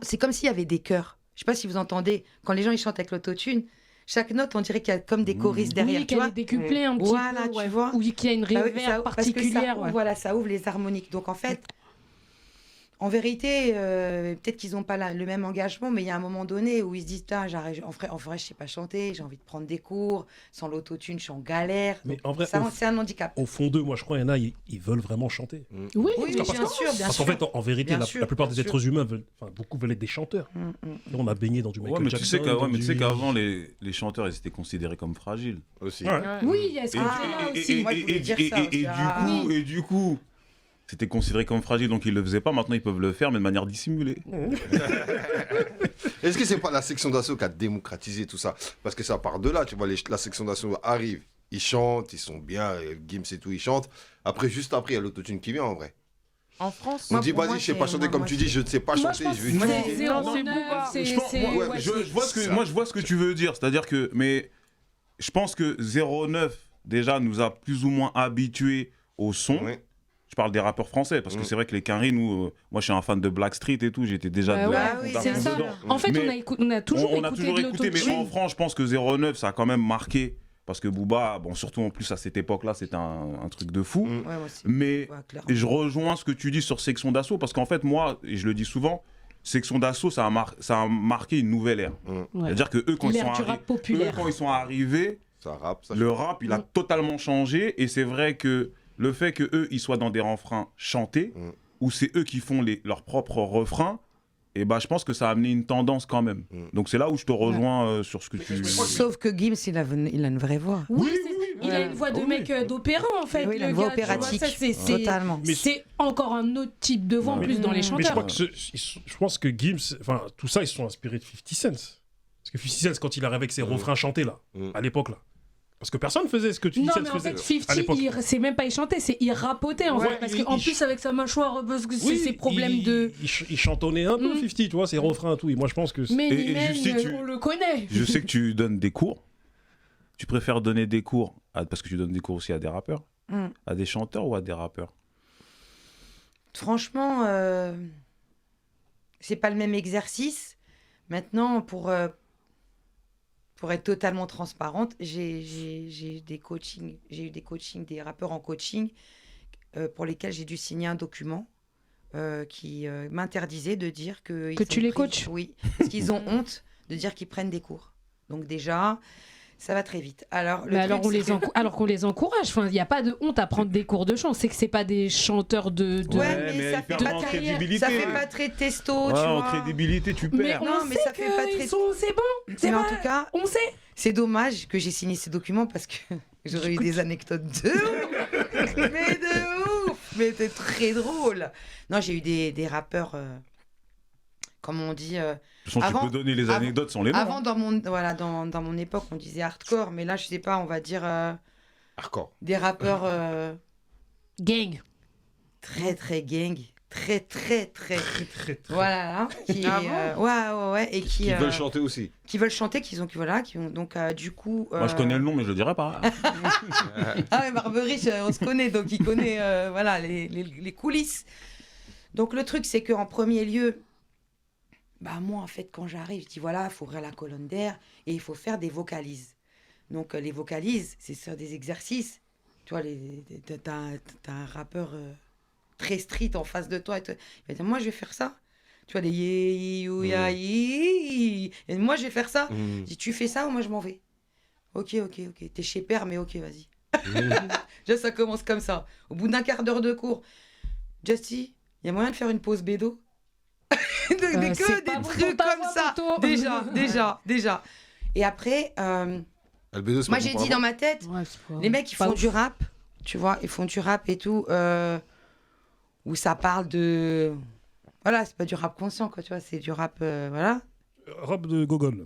C'est comme s'il y avait des chœurs. Je sais pas si vous entendez, quand les gens ils chantent avec l'autotune, chaque note, on dirait qu'il y a comme des choristes derrière, Oui, tu qu'elle vois. est décuplée un petit Voilà, peu, tu ouais. vois. Ou qu'il y a une Bah oui, réverb parce que ça particulière. ouvre, Ouais. voilà, ça ouvre les harmoniques. Donc en fait, en vérité, peut-être qu'ils n'ont pas le même engagement, mais il y a un moment donné où ils se disent, en vrai, je sais pas chanter, j'ai envie de prendre des cours, sans l'autotune, je suis en galère. Mais Donc, en vrai, ça, c'est un handicap. Au fond d'eux, moi, je crois, il y en a, ils veulent vraiment chanter. Oui, Oui, mais bien sûr, bien Parce qu'en sûr. fait, en vérité, Bien sûr, la plupart bien des sûr. êtres humains beaucoup veulent être des chanteurs. Et on a baigné dans du Michael Ouais, mais Jackson. tu sais dans tu sais du- qu'avant, les chanteurs, ils étaient considérés comme fragiles. Aussi. Ouais. Ouais. Oui, il y a ce Et, côté-là et- aussi. Moi, je voulais dire ça aussi. Ah. et du coup, c'était considéré comme fragile, donc ils le faisaient pas. Maintenant, ils peuvent le faire, mais de manière dissimulée. Est-ce que c'est pas la section d'assaut qui a démocratisé tout ça? Parce que ça part de là, tu vois, la section d'assaut arrive, ils chantent, ils sont bien, Gims et tout, ils chantent. Après, juste après, il y a l'autotune qui vient en vrai. En France, On Moi, dit, pour vas-y, moi, je sais pas c'est- chanter moi, comme moi, tu dis, je ne sais pas Moi, chanter, je pense je vais que Moi, c'est c'est- non, c'est 09, Booba. c'est... Je pense- moi, ouais, je vois ce que, ça. moi, je vois ce que tu veux dire. C'est-à-dire que, mais je pense que 09 déjà nous a plus ou moins habitués au son. Ouais. Je parle des rappeurs français parce que c'est vrai que les Quinry, nous, moi, je suis un fan de Blackstreet et tout. J'étais déjà Bah de- ouais, Ah oui, d'arriver c'est ça. dedans. En fait, Mais on a toujours on a écouté toujours de écouté, mais l'autotune. en France, je pense que 09, ça a quand même marqué parce que Booba, bon, surtout en plus à cette époque-là, c'était un truc de fou. Mm. Ouais, moi aussi. Mais Ouais, clairement. et je rejoins ce que tu dis sur Section d'Assaut, parce qu'en fait, moi, et je le dis souvent, Section d'Assaut, ça a marqué une nouvelle ère. Ouais. C'est-à-dire que eux, quand ils, L'ère sont du rap populaire. quand ils sont arrivés, Ça rappe, ça le rap, il a totalement changé. Et c'est vrai que le fait que eux, ils soient dans des refrains chantés, Mm. où c'est eux qui font leurs propres refrains, et bah, je pense que ça a amené une tendance quand même. Mm. Donc c'est là où je te rejoins sur ce que tu... Sauf que Gims, il a une vraie voix. Oui, il a une voix de Oui. mec d'opéra en fait. Oui, il a le une voix gars, tu vois, opératique. ça, Totalement. C'est encore un autre type de voix en Mais- plus dans les Mais je chanteurs. crois que je pense que Gims, enfin, tout ça, ils se sont inspirés de 50 Cent. Parce que 50 Cent, quand il arrive avec ses refrains chantés là, à l'époque là. Parce que personne faisait ce que 50 Non, Cent mais en faisait fait, 50, à l'époque. c'est même pas il chantait, c'est il rapotait en Ouais, fait. Parce il- qu'en il- plus, avec sa mâchoire, parce que c'est Oui, ses problèmes il- de. Il chantonnait un peu Mm. 50, tu vois, ses refrains et tout. Et moi, je pense que. Mais Et Nimane, Justy, on le connaît. Je sais que tu donnes des cours. Tu préfères donner des cours, parce que tu donnes des cours aussi à des rappeurs, Mm. à des chanteurs ou à des rappeurs? Franchement, c'est pas le même exercice. Maintenant, pour être totalement transparente, j'ai eu des coachings, des rappeurs en coaching pour lesquels j'ai dû signer un document qui m'interdisait de dire que tu les coaches. Oui, parce qu'ils ont honte de dire qu'ils prennent des cours. Donc déjà, ça va très vite. Alors, Mais alors, truc, c'est que- alors qu'on les encourage. Enfin, il n'y a pas de honte à prendre des cours de chant. C'est que c'est pas des chanteurs de. Ouais, mais ça il fait perd pas en carrière. crédibilité. ça fait pas très testo, Ouais, tu en vois. crédibilité, tu Mais perds. on Non, mais sait ça fait pas très- c'est bon. C'est Mais en vrai. tout cas, On sait. c'est dommage que j'ai signé ces documents parce que j'aurais eu des anecdotes de ouf. Mais de ouf. Mais c'est très drôle. Non, j'ai eu des rappeurs, comme on dit. De toute façon, Avant- tu peux donner les avant- anecdotes sans les mots. Avant, dans mon époque, on disait hardcore, mais là, je sais pas, on va dire Hardcore. des rappeurs Gang. très, très gang. très. Voilà, qui, ouais, et Qui veulent chanter aussi. qui veulent chanter, qui ont donc du coup. Moi, je connais le nom, mais je le dirai pas. Ah ouais, Barberich, on se connaît, donc il connaît voilà, les coulisses. Donc le truc, c'est qu'en premier lieu, bah moi, en fait, quand j'arrive, je dis voilà, il faut ouvrir la colonne d'air et il faut faire des vocalises. Donc les vocalises, c'est sur des exercices. Tu vois, t'as un rappeur très street en face de toi. Il va dire, moi, je vais faire ça. Tu vois, des et moi, je vais faire ça. Je dis, tu fais ça ou moi, je m'en vais. Ok. T'es chez Père, mais ok, vas-y. Déjà, ça commence comme ça. Au bout d'un quart d'heure de cours, Justy, il y a moyen de faire une pause bédo. C'est des pas trucs bon, comme ça. Déjà. Et après, Albedo, c'est moi, pas j'ai bon dit pour dans ma tête, Ouais, c'est pas- les mecs, ils pas font ouf. du rap, tu vois, ils font du rap et tout, où ça parle de... Voilà, c'est pas du rap conscient, quoi, tu vois, c'est du rap, voilà. Rap de Gogol.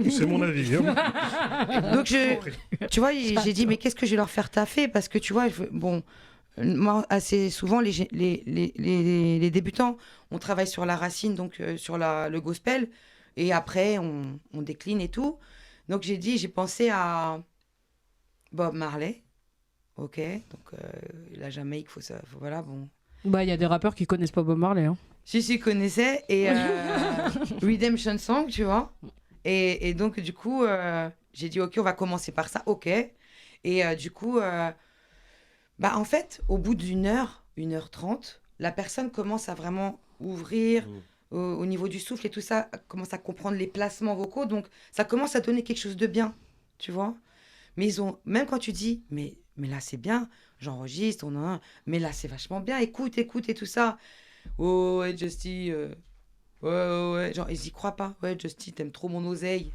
C'est mon avis. Hein. Donc, tu vois, j'ai dit, mais qu'est-ce que je vais leur faire taffer? Parce que, tu vois, bon, moi, assez souvent, les débutants, on travaille sur la racine, donc sur le gospel, et après, on décline et tout. Donc, j'ai pensé à Bob Marley. Ok, donc la Jamaïque, voilà, bon. Bah, il y a des rappeurs qui connaissent pas Bob Marley. Hein. Si, connaissais. Et Redemption Song, tu vois. Et donc, du coup, j'ai dit, ok, on va commencer par ça. Ok. Et du coup, bah, en fait, au bout d'une heure, 1h30, la personne commence à vraiment ouvrir au niveau du souffle et tout ça, commence à comprendre les placements vocaux. Donc, ça commence à donner quelque chose de bien, tu vois. Mais même quand tu dis, mais là, c'est bien, j'enregistre, mais là, c'est vachement bien, écoute et tout ça. Oh, ouais, Justy, ouais. Genre, ils y croient pas. Ouais, Justy, t'aimes trop mon oseille.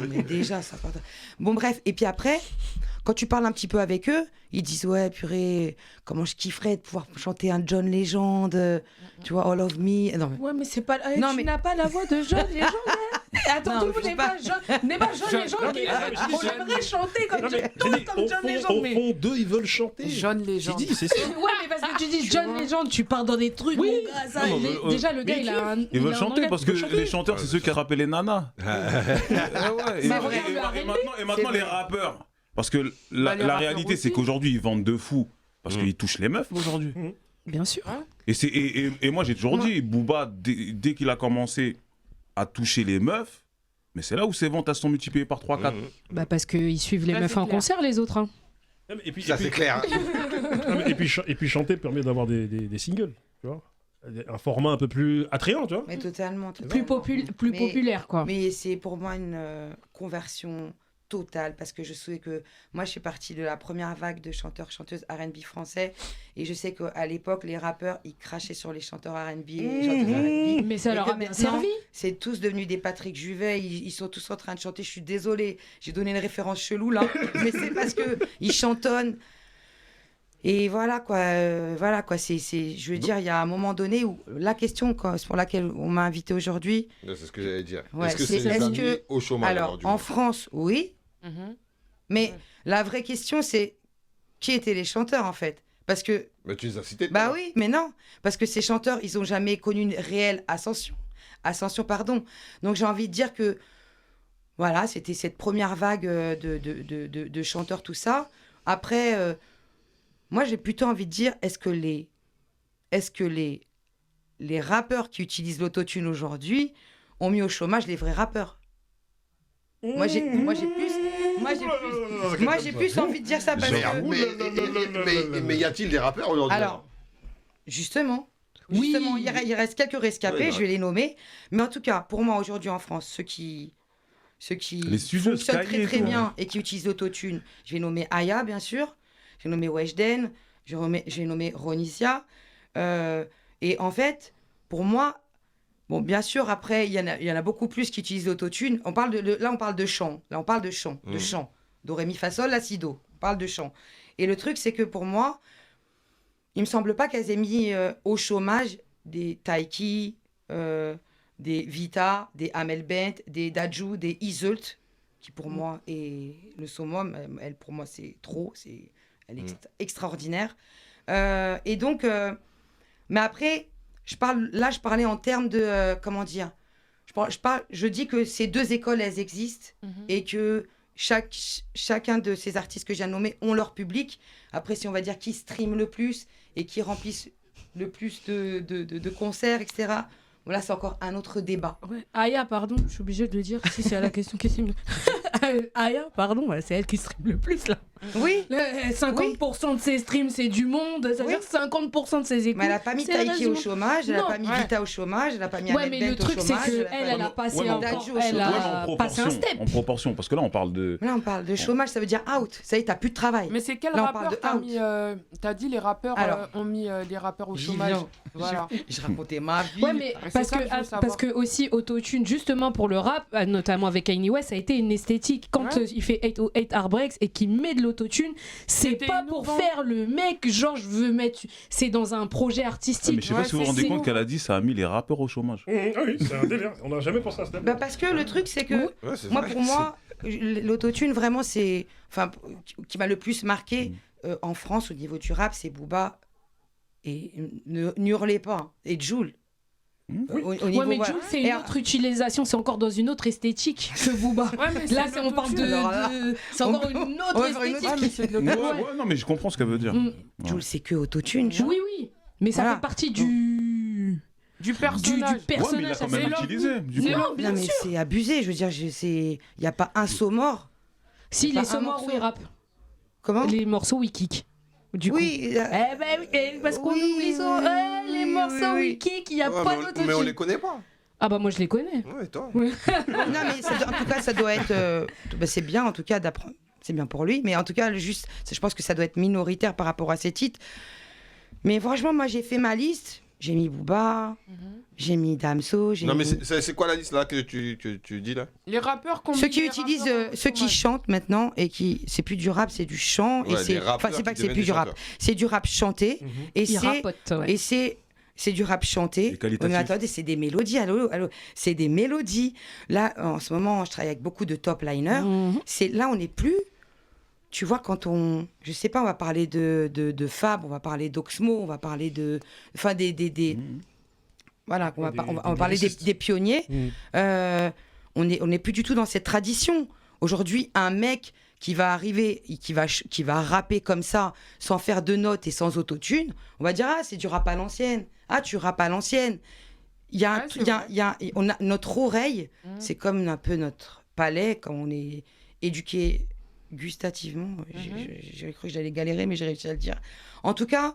Mais déjà, ça part. Bon, bref. Et puis après, quand tu parles un petit peu avec eux, ils disent, ouais, purée, comment je kifferais de pouvoir chanter un John Legend, tu vois, All of Me. Non, mais... Ouais, mais c'est pas. Non, tu mais- n'as pas la voix de John Legend. Attends, Non, tout le monde je n'est sais pas John. N'est pas John Legend non, qui. mais- On aimerait chanter comme Non, mais John, j'ai dit, comme John Legend. au Mais... fond, d'eux, ils veulent chanter. John J'ai Legend. dit, c'est ça. Ouais, mais parce que tu dis John Legend, tu pars dans des trucs. Oui. Mon gars, ça, Non, mais, déjà, le gars, mais il a un. Ils veulent a un chanter langage. parce que Ils veulent chanter. les chanteurs, c'est ceux qui rappellent les nanas. Ouais, ouais. Mais regarde le R&B. Et maintenant, les rappeurs. Parce que Bah, les la rappeurs réalité, c'est aussi. qu'aujourd'hui, ils vendent de fou. Parce qu'ils touchent les meufs aujourd'hui. Bien sûr. Et moi, j'ai toujours dit, Booba, dès qu'il a commencé à toucher les meufs, mais c'est là où ses ventes elles sont multipliées par 3-4. Bah, parce qu'ils suivent les Ça, meufs c'est en clair. concert, les autres. Hein. Et puis, Ça, c'est clair. et puis chanter permet d'avoir des singles, tu vois. Un format un peu plus attrayant, tu vois. Mais totalement. Plus Mais- populaire, quoi. Mais c'est pour moi une conversion totale parce que je sais que moi je suis partie de la première vague de chanteurs-chanteuses R&B français et je sais qu'à l'époque les rappeurs ils crachaient sur les chanteurs R&B et les chanteuses R&B. Mais ça Et leur que a bien maintenant, servi. C'est tous devenus des Patrick Juvet, ils sont tous en train de chanter. Je suis désolée, j'ai donné une référence chelou là, mais c'est parce que ils chantonnent. Et voilà quoi, je veux dire, il y a un moment donné où la question pour laquelle on m'a invité aujourd'hui, C'est ce que j'allais dire. Ouais, Est-ce que c'est- c'est les est-ce amis que- au chômage alors du en moins France, oui, Mhm. mais la vraie question c'est qui étaient les chanteurs en fait? Parce que, Mais tu les as cités. tout à bah l'heure. oui, mais non, parce que ces chanteurs, ils ont jamais connu une réelle ascension, pardon. Donc j'ai envie de dire que, voilà, c'était cette première vague de chanteurs, tout ça. Après, moi j'ai plutôt envie de dire, est-ce que les rappeurs qui utilisent l'autotune aujourd'hui ont mis au chômage les vrais rappeurs? Moi j'ai plus envie de dire ça parce Merde, que... mais y a-t-il des rappeurs aujourd'hui Alors, justement, Oui. il reste quelques rescapés, Ouais, je vais les nommer. Mais en tout cas, pour moi, aujourd'hui en France, ceux qui Les studios fonctionnent Sky très et très tout, bien et qui utilisent l'autotune, je vais nommer Aya, bien sûr. Je vais nommer Weshden. Je vais nommer Ronisia. Et en fait, pour moi, bon, bien sûr, après, il y en a beaucoup plus qui utilisent l'autotune. Là, on parle de chant. Là, on parle de chant. De chant. Do, ré, mi, fa, sol, la, si, do. On parle de chant. Et le truc, c'est que pour moi, il me semble pas qu'elles aient mis au chômage des Taiki, des Vita, des Amel Bent, des Dadju, des Iseult, qui pour moi est le summum. Elle, pour moi, c'est trop. Elle est extraordinaire. Et donc, mais après, je parlais en termes de, comment dire, je dis que ces deux écoles, elles existent et que chacun de ces artistes que j'ai nommés ont leur public. Après, si on va dire qui stream le plus et qui remplissent le plus de concerts, etc. Voilà, c'est encore un autre débat. Ouais. Aya, pardon, je suis obligée de le dire si c'est à la question qui stream. Aya, pardon, c'est elle qui stream le plus là. Oui. 50% de ses streams, c'est du monde. C'est-à-dire 50% de ses écoutes. Mais elle n'a pas mis c'est Taiki au raison. chômage, elle n'a Non. pas mis Vita au chômage, elle n'a pas mis Ouais, Annette mais le Bent au truc, c'est chômage. qu'elle, a passé Ouais, mais encore. Dadju au Elle chômage. a passé un step. En proportion, parce que là, on parle de. Là, on parle de chômage, ça veut dire out. Ça y est, t'as plus de travail. Mais c'est quel Là, on parle rappeur de t'as out. mis t'as dit les rappeurs Alors, ont mis les rappeurs au j'y chômage. viens. Voilà. Je racontais ma vie. Ouais, mais C'est parce ça que, que je veux savoir. parce que aussi Autotune, justement pour le rap, notamment avec Kanye West, ça a été une esthétique. Quand Ouais. il fait 808 Heartbreaks et qu'il met de l'autotune, c'est C'était pas pour innovant. faire le mec, genre je veux mettre. C'est dans un projet Ah, artistique. mais je sais pas si vous vous c'est- rendez c'est- compte qu'elle a dit ça a mis les rappeurs au chômage. Ah oui, c'est un délire. On n'a jamais pensé à ça. Bah, parce que le truc, c'est que Ouais, c'est moi, vrai. pour moi, l'autotune, vraiment, c'est. Enfin, qui m'a le plus marqué en France au niveau du rap, c'est Booba. Et ne hurlez pas. Hein, et Jul. Au Ouais, niveau, mais voilà. Jul, c'est Et une autre utilisation, c'est encore dans une autre esthétique que Booba. Ouais, mais Là, c'est on parle de. Alors là, C'est on encore peut- une on autre va faire une autre- esthétique. mais c'est de Ouais, l'autotune. ouais, non, mais je comprends ce qu'elle veut dire. Mm. Jul, c'est que autotune. genre. Oui, oui. Mais ça Voilà. fait partie du Du du personnage. Ouais, mais il personnage. a quand ça même fait- utilisé. Du coup. Non, bien Non, mais sûr. c'est abusé. Je veux dire, il n'y a pas un saut mort. Si, Pas les un sonores, morceau. oui, rap. Comment Les morceaux, oui, kick. Du coup. Oui. Eh ben oui, parce qu'on Oui, oublie ça. Les oui, morceaux oui, oui, kick, il n'y a Ouais, pas mais on d'autotune. les connaît pas. Ah bah moi je les connais. Ouais, toi. Non, mais en tout cas, ça doit être. Bah, c'est bien, en tout cas, d'apprendre. C'est bien pour lui, mais en tout cas, juste, je pense que ça doit être minoritaire par rapport à ces titres. Mais franchement, moi, j'ai fait ma liste. J'ai mis Booba, j'ai mis Damso, j'ai Non, mais mis... c'est quoi la liste là que tu dis là? Les rappeurs qu'on Ceux qui utilisent, ceux qui chantent maintenant et qui, c'est plus du rap, c'est du chant et Ouais, c'est, les rappeurs enfin c'est pas qui que c'est plus deviennent du des rap, chanteurs. c'est du rap chanté et Ils c'est rapotent, ouais. et c'est du rap chanté. Et qualitatif. Mais attendez, c'est des mélodies, allô, c'est des mélodies. Là, en ce moment, je travaille avec beaucoup de top liners. Mhm. C'est là, on n'est plus. Tu vois, quand on, je sais pas, on va parler de Fab, on va parler d'Oxmo, on va parler enfin voilà, on va, Des- on va des parler lyricistes. des pionniers. Mhm. On n'est plus du tout dans cette tradition. Aujourd'hui, un mec qui va arriver, qui va rapper comme ça, sans faire de notes et sans autotune, on va dire ah c'est du rap à l'ancienne. Ah tu rappes à l'ancienne. Il y a, Ouais, c'est vrai. on a notre oreille, Mhm. c'est comme un peu notre palais quand on est éduqué gustativement. J'ai cru que j'allais galérer, mais j'ai réussi à le dire. En tout cas,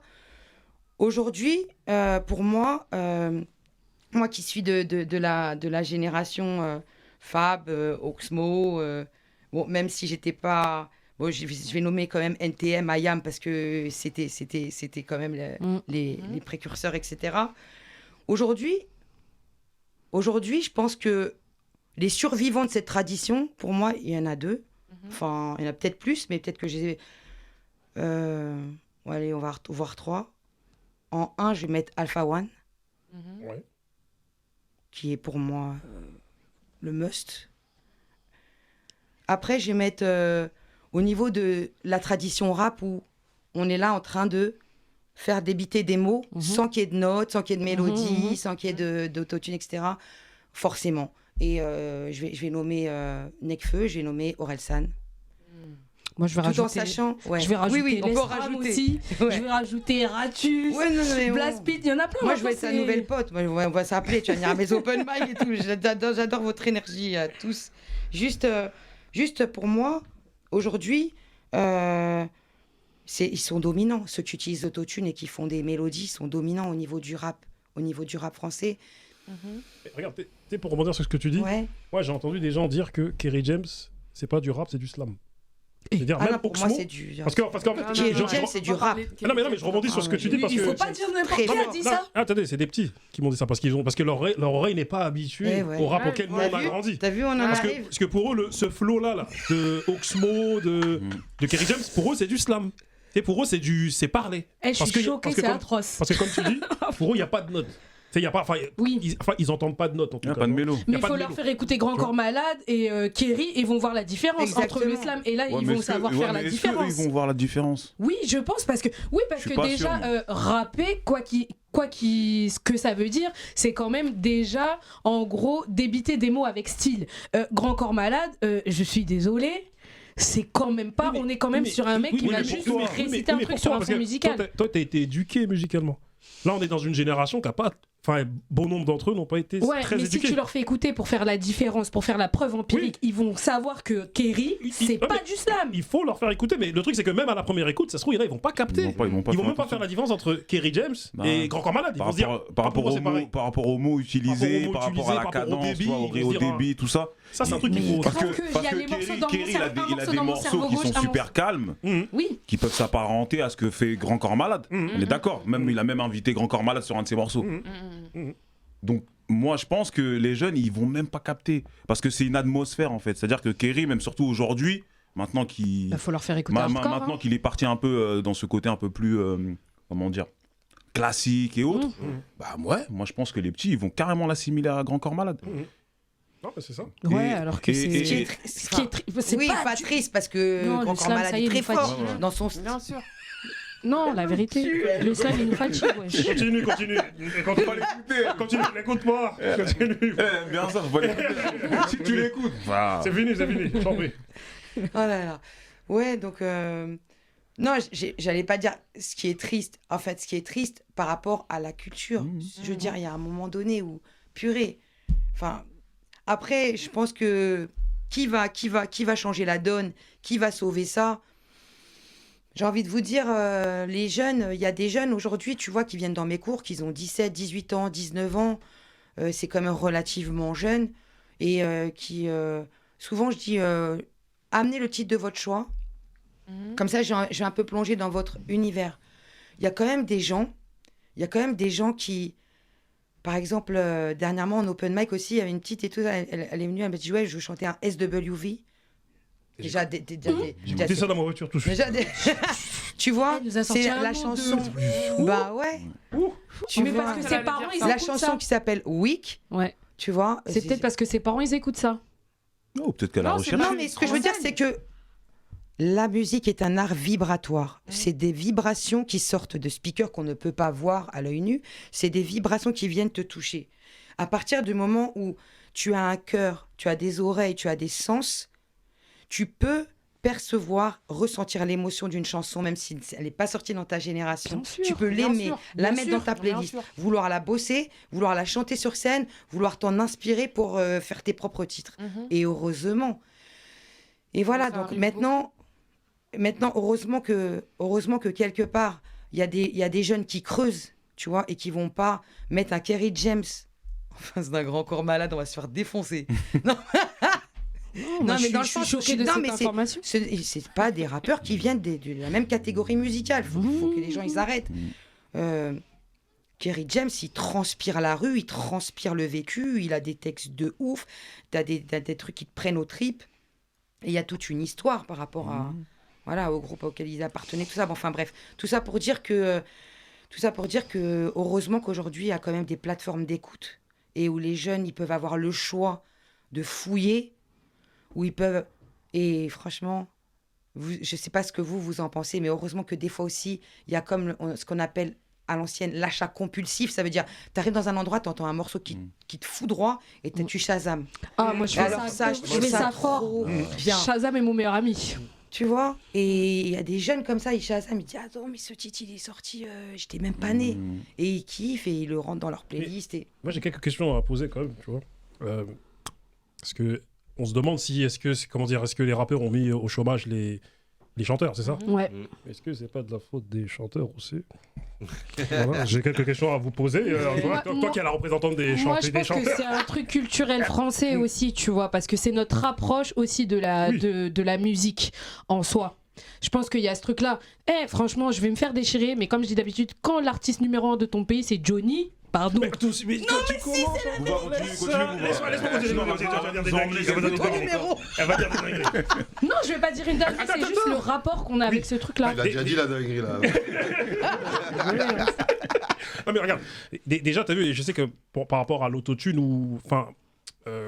aujourd'hui, pour moi, moi qui suis de la génération Fab, Oxmo, bon, même si j'étais pas... Bon, je vais nommer quand même NTM, IAM, parce que c'était quand même les précurseurs, etc. Aujourd'hui, je pense que les survivants de cette tradition, pour moi, il y en a deux. Enfin, il y en a peut-être plus, mais peut-être que j'ai... allez, on va voir trois. En un, je vais mettre Alpha One, Ouais. qui est pour moi le must. Après, je vais mettre au niveau de la tradition rap où on est là en train de faire débiter des mots sans qu'il y ait de notes, sans qu'il y ait de mélodie, sans qu'il y ait d'autotune, etc. Forcément. Et je vais nommer Nekfeu, je vais nommer Orelsan. Moi je vais Tout en rajouter. sachant... Ouais. Je vais rajouter oui, on Les peut Stram rajouter. aussi. Ouais. Je vais rajouter Ratus. Ouais, non, mais Blast Beat, il y en a plein. Moi, hein, je vais être sa c'est- nouvelle pote. Moi, on va s'appeler. Tu vas venir à mes open mic et tout. J'adore votre énergie à tous. Juste pour moi, aujourd'hui, ils sont dominants. Ceux qui utilisent l'autotune et qui font des mélodies sont dominants au niveau du rap français. Et regarde, t'es pour rebondir sur ce que tu dis. Ouais. Moi, j'ai entendu des gens dire que Kerry James, c'est pas du rap, c'est du slam. C'est-à-dire Ah même non, pour moi, Oxmo. c'est du. Parce qu'en fait, Kerry je- James, c'est du rap. Ah non, mais je rebondis sur ce que tu dis parce Il que. faut pas dire n'importe Très qui a fort. dit Non, ça. attendez, c'est des petits qui m'ont dit ça parce que leur oreille n'est pas habituée Eh ouais. au rap Ouais, auquel nous T'as on a vu grandi. T'as vu, on en Parce arrive. que pour eux, ce flow-là, de Oxmo, de Kerry James, pour eux, c'est du slam. Et pour eux, c'est parler. Eh, je Parce suis que- choquée, parce que c'est comme- atroce. Parce que comme tu dis, pour eux, il n'y a pas de notes. y a pas, Oui. ils entendent pas de notes en Il tout n'y a cas. pas de mélo. Mais Y a il pas faut de leur mélo. faire écouter Grand Tu vois. Corps Malade et Kerry et vont voir la différence Exactement. entre le slam. Et là, Ouais, ils mais vont est-ce que- savoir ouais, faire mais la est-ce différence. qu'ils vont voir la différence. Oui, je pense parce que Je suis pas déjà sûr, moi. rapper ce que ça veut dire, c'est quand même déjà en gros débiter des mots avec style. Grand Corps Malade, je suis désolé. C'est quand même pas. Oui, mais- on est quand même oui, sur un mec oui, qui mais va pour juste toi- réciter un mais truc pour sur toi, un parce son que musical. Toi, t'as été éduqué musicalement. Là, on est dans une génération qui a pas. Enfin, bon nombre d'entre eux n'ont pas été Ouais, très mais si éduqués. tu leur fais écouter pour faire la différence, pour faire la preuve empirique, ils vont savoir que Kerry, c'est non, pas mais du slam. Il faut leur faire écouter, mais le truc c'est que même à la première écoute, ça se trouve, il y en a, ils vont pas capter. Ils vont pas Ils vont faire même pas attention. faire la différence entre Kerry James Bah, et Grand Corps Malade. Ils Par vont se dire. rapport, par, rapport pour moi, aux c'est mots, pareil. par rapport aux mots utilisés, par rapport à la par rapport au cadence, débit, tu vois, au ils vont se dire, débit, tout ça. Ça, c'est un truc qu'il Mais faut. grave Parce que, qu'il y parce a que les morceaux dans mon Kerry, il a cerveau, des, il a un des morceau dans mon morceaux cerveau qui gauche, sont un morceau- super calmes, Oui. qui peuvent s'apparenter à ce que fait Grand Corps Malade. On est d'accord. Même il a même invité Grand Corps Malade sur un de ses morceaux. Donc moi je pense que les jeunes ils vont même pas capter parce que c'est une atmosphère en fait. C'est-à-dire que Kerry, même surtout aujourd'hui, maintenant qu'il Bah, faut leur faire écouter hardcore, maintenant hein. qu'il est parti un peu dans ce côté un peu plus comment dire classique et autres, bah ouais, moi je pense que les petits ils vont carrément l'assimiler à Grand Corps Malade. Non, mais c'est ça. Ouais, Et- alors que et- c'est. et- Ce qui est et- tri- Ce qui est c'est oui, pas du- triste parce que Non, Grand le Corps slam, Malade ça y est, est très il nous fort fatigue. dans son Bien sûr. Non, la vérité, le slam il nous fatigue. wesh. Continue. Continue, écoute-moi. Continue. Bien ça, faut l'écouter. Si tu l'écoutes. Bah, C'est fini, je t'en prie. Oh là là. Ouais, donc. Non, j'allais pas dire ce qui est triste. En fait, ce qui est triste par rapport à la culture. Je veux dire, il y a un moment donné où, purée. Enfin, après, je pense que qui va changer la donne, qui va sauver ça. J'ai envie de vous dire, les jeunes, il y a des jeunes aujourd'hui, tu vois, qui viennent dans mes cours, qui ont 17, 18 ans, 19 ans. C'est quand même relativement jeune. Et qui, souvent, je dis, amenez le titre de votre choix. Comme ça, je vais un peu plonger dans votre univers. Il y a quand même des gens qui, par exemple, dernièrement en open mic aussi, il y avait une petite et tout, elle est venue, elle m'a dit, ouais, je veux chanter un SWV. Déjà, J'ai écouté ça dans ma voiture tout de suite. déjà, tu vois, Elle nous a sorti c'est un la nom chanson. de- Bah ouais. Tu mais vois, parce que elle ses allait parents dire ils ça. La écoutent chanson ça. qui s'appelle Weak, Ouais. tu vois. C'est peut-être parce que ses parents ils écoutent ça. non, peut-être qu'elle a Non, c'est recherché. Non, mais ce que je veux dire, c'est que la musique est un art vibratoire. C'est des vibrations qui sortent de speakers qu'on ne peut pas voir à l'œil nu. C'est des vibrations qui viennent te toucher. À partir du moment où tu as un cœur, tu as des oreilles, tu as des sens, tu peux percevoir, ressentir l'émotion d'une chanson, même si elle n'est pas sortie dans ta génération. Bien sûr, Tu peux bien l'aimer, sûr, la bien mettre sûr, dans ta bien playlist, sûr. vouloir la bosser, vouloir la chanter sur scène, vouloir t'en inspirer pour faire tes propres titres. Et heureusement. Et voilà, Ça donc arrive maintenant, heureusement que quelque part, il y a des jeunes qui creusent, tu vois, et qui vont pas mettre un Kerry James en face d'un Grand Corps Malade, on va se faire défoncer. Non, Moi, mais je dans le suis sens où choquée de non, cette mais information. c'est pas des rappeurs qui viennent de la même catégorie musicale. Faut que les gens ils arrêtent. Kerry James, il transpire la rue, il transpire le vécu, il a des textes de ouf, t'as des trucs qui te prennent aux tripes. Et il y a toute une histoire par rapport à, voilà, au groupe auquel ils appartenaient, tout ça. Bon, enfin bref, tout ça pour dire que heureusement qu'aujourd'hui, il y a quand même des plateformes d'écoute et où les jeunes, ils peuvent avoir le choix de fouiller, où ils peuvent... Et franchement, je ne sais pas ce que vous en pensez, mais heureusement que des fois aussi, il y a comme ce qu'on appelle à l'ancienne l'achat compulsif. Ça veut dire, tu arrives dans un endroit, tu entends un morceau qui te fout droit et tu Shazam. Ah, moi je Et fais alors ça, je je trouve fais ça ça trop fort. bien. Shazam est mon meilleur ami. Tu vois. Et il y a des jeunes comme ça, ils Shazam, ils disent « Attends, mais ce titre, il est sorti, j'étais même pas né. Et ils kiffent et ils le rentrent dans leur playlist. Et... Moi, j'ai quelques questions à poser quand même, tu vois. Parce que on se demande si, est-ce que les rappeurs ont mis au chômage les chanteurs, c'est ça? Ouais. Est-ce que c'est pas de la faute des chanteurs aussi? Voilà, j'ai quelques questions à vous poser. Toi qui es la représentante des Moi, je des pense que chanteurs. c'est un truc culturel français aussi, tu vois, parce que c'est notre approche aussi de la, Oui. de la musique en soi. Je pense qu'il y a ce truc-là. Franchement, je vais me faire déchirer, mais comme je dis d'habitude, quand l'artiste numéro 1 de ton pays, c'est Johnny, pardon. Mais quand tu commences. Laisse-moi continuer. Elle va dire des dingueries. Non, je vais pas dire une dinguerie, c'est Attends, juste attends. le rapport qu'on a avec ce truc-là. Il a déjà dit la dinguerie là. Non, mais regarde, déjà, t'as vu, je sais que par rapport à l'autotune ou. Enfin.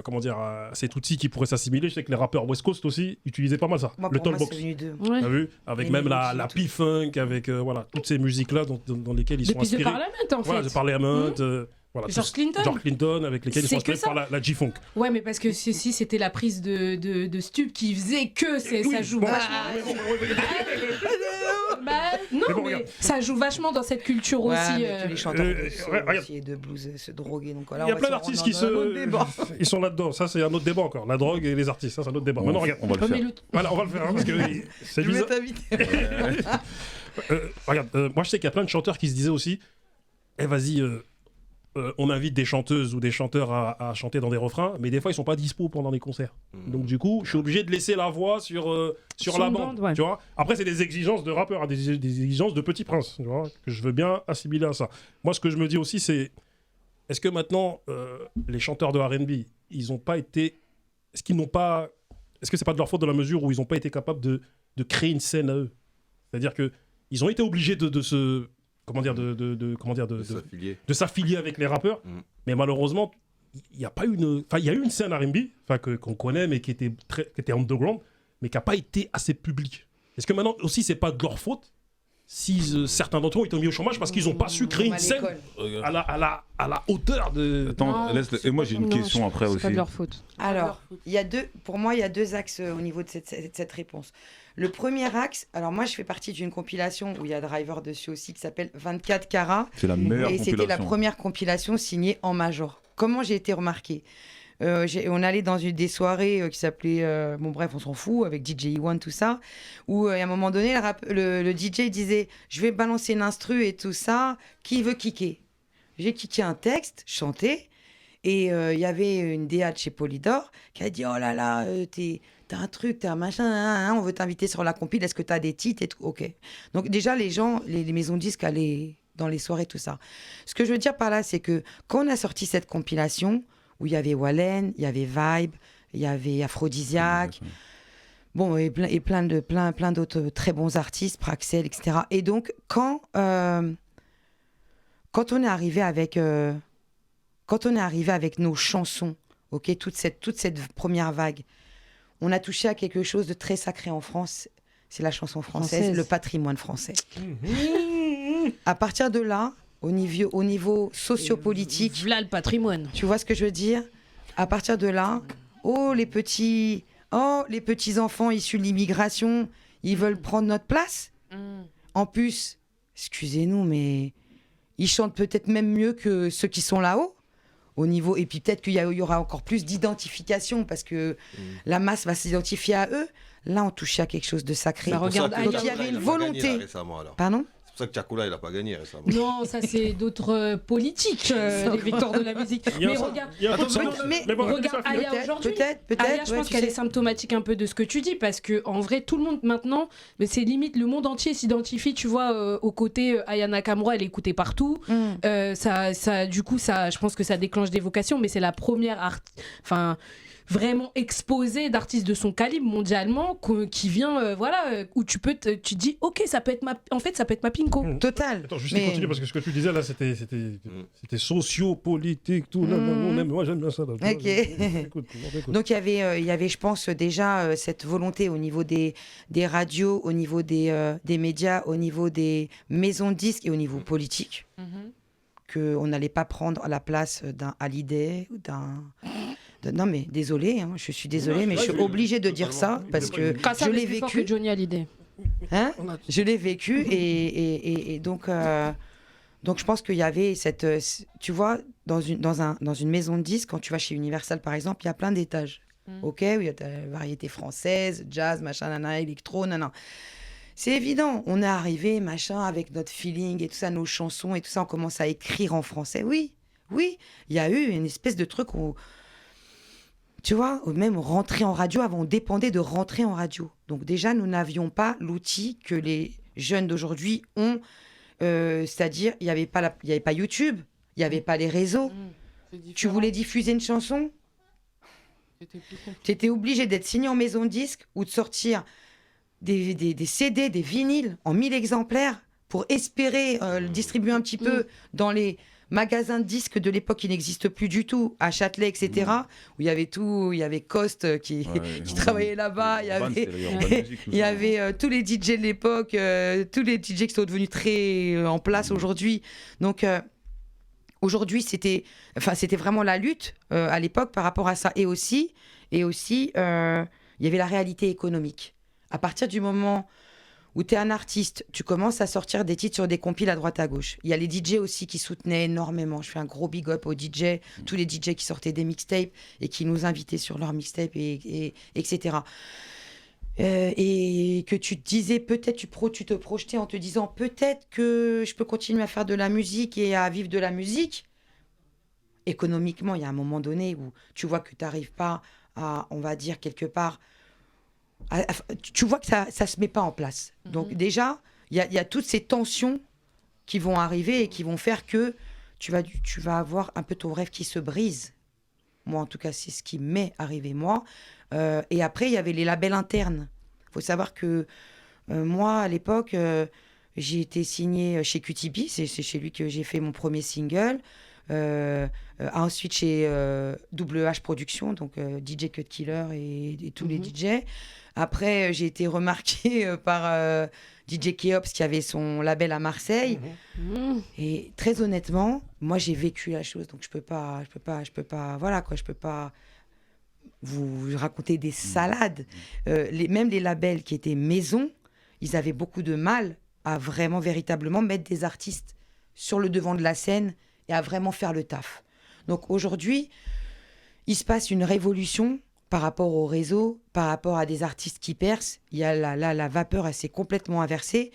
Comment dire, cet outil qui pourrait s'assimiler, je sais que les rappeurs West Coast aussi utilisaient pas mal ça, Moi, le pour moi, talkbox. c'est venu d'eux. Ouais. T'as vu? Avec Et même les la mélodies et tout. P-Funk, avec voilà, toutes ces musiques-là dans lesquelles ils sont Depuis The inspirés. Parliament, en fait. Voilà, The Parliament, voilà, George tous- Clinton. George Clinton, avec lesquels ils C'est sont que inspirés ça. par la G-Funk. Ouais, mais parce que ceci, c'était la prise de Stup qui faisait que ça joue bon, vachement. Bah, non, Mais bon, mais regarde. ça joue vachement dans cette culture Ouais, aussi. mais tous les chanteurs de ouais, soul regarde. aussi et de blues se droguer. Donc voilà, Il y a on va plein se d'artistes rendre qui dans un autre débat. ils sont là-dedans. Ça, c'est un autre débat encore. La drogue et les artistes, ça, c'est un autre débat. Maintenant, regarde. On va le Ouais, mais faire. le- Voilà, on va le faire hein, parce que c'est Je vais bizarre. t'inviter. Regarde, moi, je sais qu'il y a plein de chanteurs qui se disaient aussi, vas-y, on invite des chanteuses ou des chanteurs à chanter dans des refrains, mais des fois, ils sont pas dispo pendant les concerts. Donc, du coup, je suis obligé de laisser la voix sur la une bande. bande, ouais. Tu vois. Après, c'est des exigences de rappeurs, hein, des exigences de Petit Prince, tu vois, que je veux bien assimiler à ça. Moi, ce que je me dis aussi, c'est est-ce que maintenant, les chanteurs de R&B, ils n'ont pas été. Est-ce qu'ils n'ont pas. Est-ce que c'est pas de leur faute dans la mesure où ils n'ont pas été capables de créer une scène à eux? C'est-à-dire que ils ont été obligés de se. Comment dire, De s'affilier. de s'affilier avec les rappeurs, Mm. mais malheureusement, il n'y a pas une. Enfin, il y a eu une scène R&B, enfin qu'on connaît, mais qui était underground, mais qui n'a pas été assez publique. Est-ce que maintenant aussi, c'est pas de leur faute si certains d'entre eux ont été mis au chômage parce qu'ils n'ont pas su créer Comme une à scène l'école. à la hauteur de. Attends, Non, laisse. Et moi, j'ai une Non, question après C'est aussi. pas de leur faute. Alors, pour moi, il y a deux axes au niveau de cette réponse. Le premier axe, alors moi, je fais partie d'une compilation où il y a Driver dessus aussi qui s'appelle 24 carats. C'est la meilleure Et c'était la compilation. première compilation signée en major. Comment j'ai été remarquée on allait dans des soirées qui s'appelaient, bon bref, on s'en fout, avec DJ E1, tout ça, où à un moment donné, le DJ disait « Je vais balancer une instru et tout ça, qui veut kicker ?» J'ai kické un texte, chanté, et il y avait une DA de chez Polydor qui a dit « Oh là là, t'as un truc, t'as un machin, on veut t'inviter sur la compile, est-ce que t'as des titres et tout ?» Ok. Donc déjà, les gens, les maisons de disques allaient dans les soirées, tout ça. Ce que je veux dire par là, c'est que quand on a sorti cette compilation, où il y avait Wallen, il y avait Vibe, il y avait Aphrodisiaque, bon, et plein d'autres très bons artistes, Praxel, etc. Et donc, quand on est arrivé avec nos chansons, ok, toute cette première vague, on a touché à quelque chose de très sacré en France. C'est la chanson française, le patrimoine français. À partir de là, au niveau sociopolitique, Voilà le patrimoine. tu vois ce que je veux dire? À partir de là, les petits enfants issus de l'immigration, ils veulent prendre notre place. En plus, excusez-nous, mais ils chantent peut-être même mieux que ceux qui sont là-haut. Au niveau, et puis peut-être qu'il y aura encore plus d'identification parce que la masse va s'identifier à eux. Là, on touchait à quelque chose de sacré. Bah, regarde, Donc il y avait une volonté. C'est Pardon? pour ça que Tchakula, il n'a pas gagné récemment. Non, ça c'est d'autres politiques, les victoires de la musique. Il y a Mais un- regarde, il y a un peu de Attends, ça. mais bon, regarde ça, Aya aujourd'hui. Peut-être. Aya, je ouais, pense tu qu'elle sais. est symptomatique un peu de ce que tu dis parce que en vrai, tout le monde maintenant, mais c'est limite le monde entier s'identifie, tu vois, au côté Aya Nakamura, elle est écoutée partout. Du coup, je pense que ça déclenche des vocations, mais c'est la première vraiment exposée d'artistes de son calibre mondialement qui vient, où tu dis, ok, ça peut être ma Pinko. Total. Attends, juste Mais- continue parce que ce que tu disais là, c'était socio-politique, tout. Là, moi, j'aime bien ça. Là, tu vois, Ok. on t'écoute. Donc il y avait, je pense, déjà cette volonté au niveau des radios, au niveau des médias, au niveau des maisons de disques et au niveau politique, qu'on n'allait pas prendre la place d'un Hallyday ou non mais désolé, hein, je suis désolée, mais je suis obligée de dire ça parce que je l'ai vécu. Johnny Hallyday. Hein, je l'ai vécu et donc je pense qu'il y avait tu vois, dans une maison de disques, quand tu vas chez Universal par exemple, il y a plein d'étages. Ok, où il y a ta variété française, jazz, machin, nana, électro, nana. C'est évident, on est arrivé, machin, avec notre feeling et tout ça, nos chansons et tout ça, on commence à écrire en français. Oui, il y a eu une espèce de truc où, tu vois, même rentrer en radio, avant on dépendait de rentrer en radio. Donc déjà, nous n'avions pas l'outil que les jeunes d'aujourd'hui ont, c'est-à-dire, il n'y avait pas YouTube, il n'y avait pas les réseaux. Tu voulais diffuser une chanson, tu étais obligé d'être signé en maison de disque ou de sortir des CD, des vinyles en 1000 exemplaires pour espérer le distribuer un petit peu dans les magasins de disques de l'époque qui n'existent plus du tout, à Châtelet, etc., où il y avait tout, il y avait Cost qui travaillait là-bas, il y avait tous les DJ de l'époque, tous les DJ qui sont devenus très en place aujourd'hui. Donc, aujourd'hui, c'était vraiment la lutte à l'époque par rapport à ça. Et aussi, il y avait la réalité économique. À partir du moment où tu es un artiste, tu commences à sortir des titres sur des compiles à droite à gauche. Il y a les DJ aussi qui soutenaient énormément. Je fais un gros big up aux DJ, tous les DJ qui sortaient des mixtapes et qui nous invitaient sur leurs mixtapes, etc. Et que tu te disais, peut-être tu te projetais en te disant, peut-être que je peux continuer à faire de la musique et à vivre de la musique. Économiquement, il y a un moment donné où tu vois que tu n'arrives pas à, on va dire, quelque part... tu vois que ça ne se met pas en place. Donc déjà, il y a toutes ces tensions qui vont arriver et qui vont faire que tu vas avoir un peu ton rêve qui se brise. Moi, en tout cas, c'est ce qui m'est arrivé, moi. Et après, il y avait les labels internes. Il faut savoir que moi, à l'époque, j'ai été signée chez QTB. C'est chez lui que j'ai fait mon premier single. Ensuite chez WH Productions, donc DJ Cut Killer et tous les DJ. Après, j'ai été remarquée par DJ Keops qui avait son label à Marseille. Et très honnêtement, moi j'ai vécu la chose, donc je peux pas, voilà quoi, je peux pas vous raconter des salades. Même les labels qui étaient maison, ils avaient beaucoup de mal à vraiment véritablement mettre des artistes sur le devant de la scène et à vraiment faire le taf. Donc aujourd'hui, il se passe une révolution par rapport au réseau, par rapport à des artistes qui percent. Il y a la vapeur, elle s'est complètement inversée.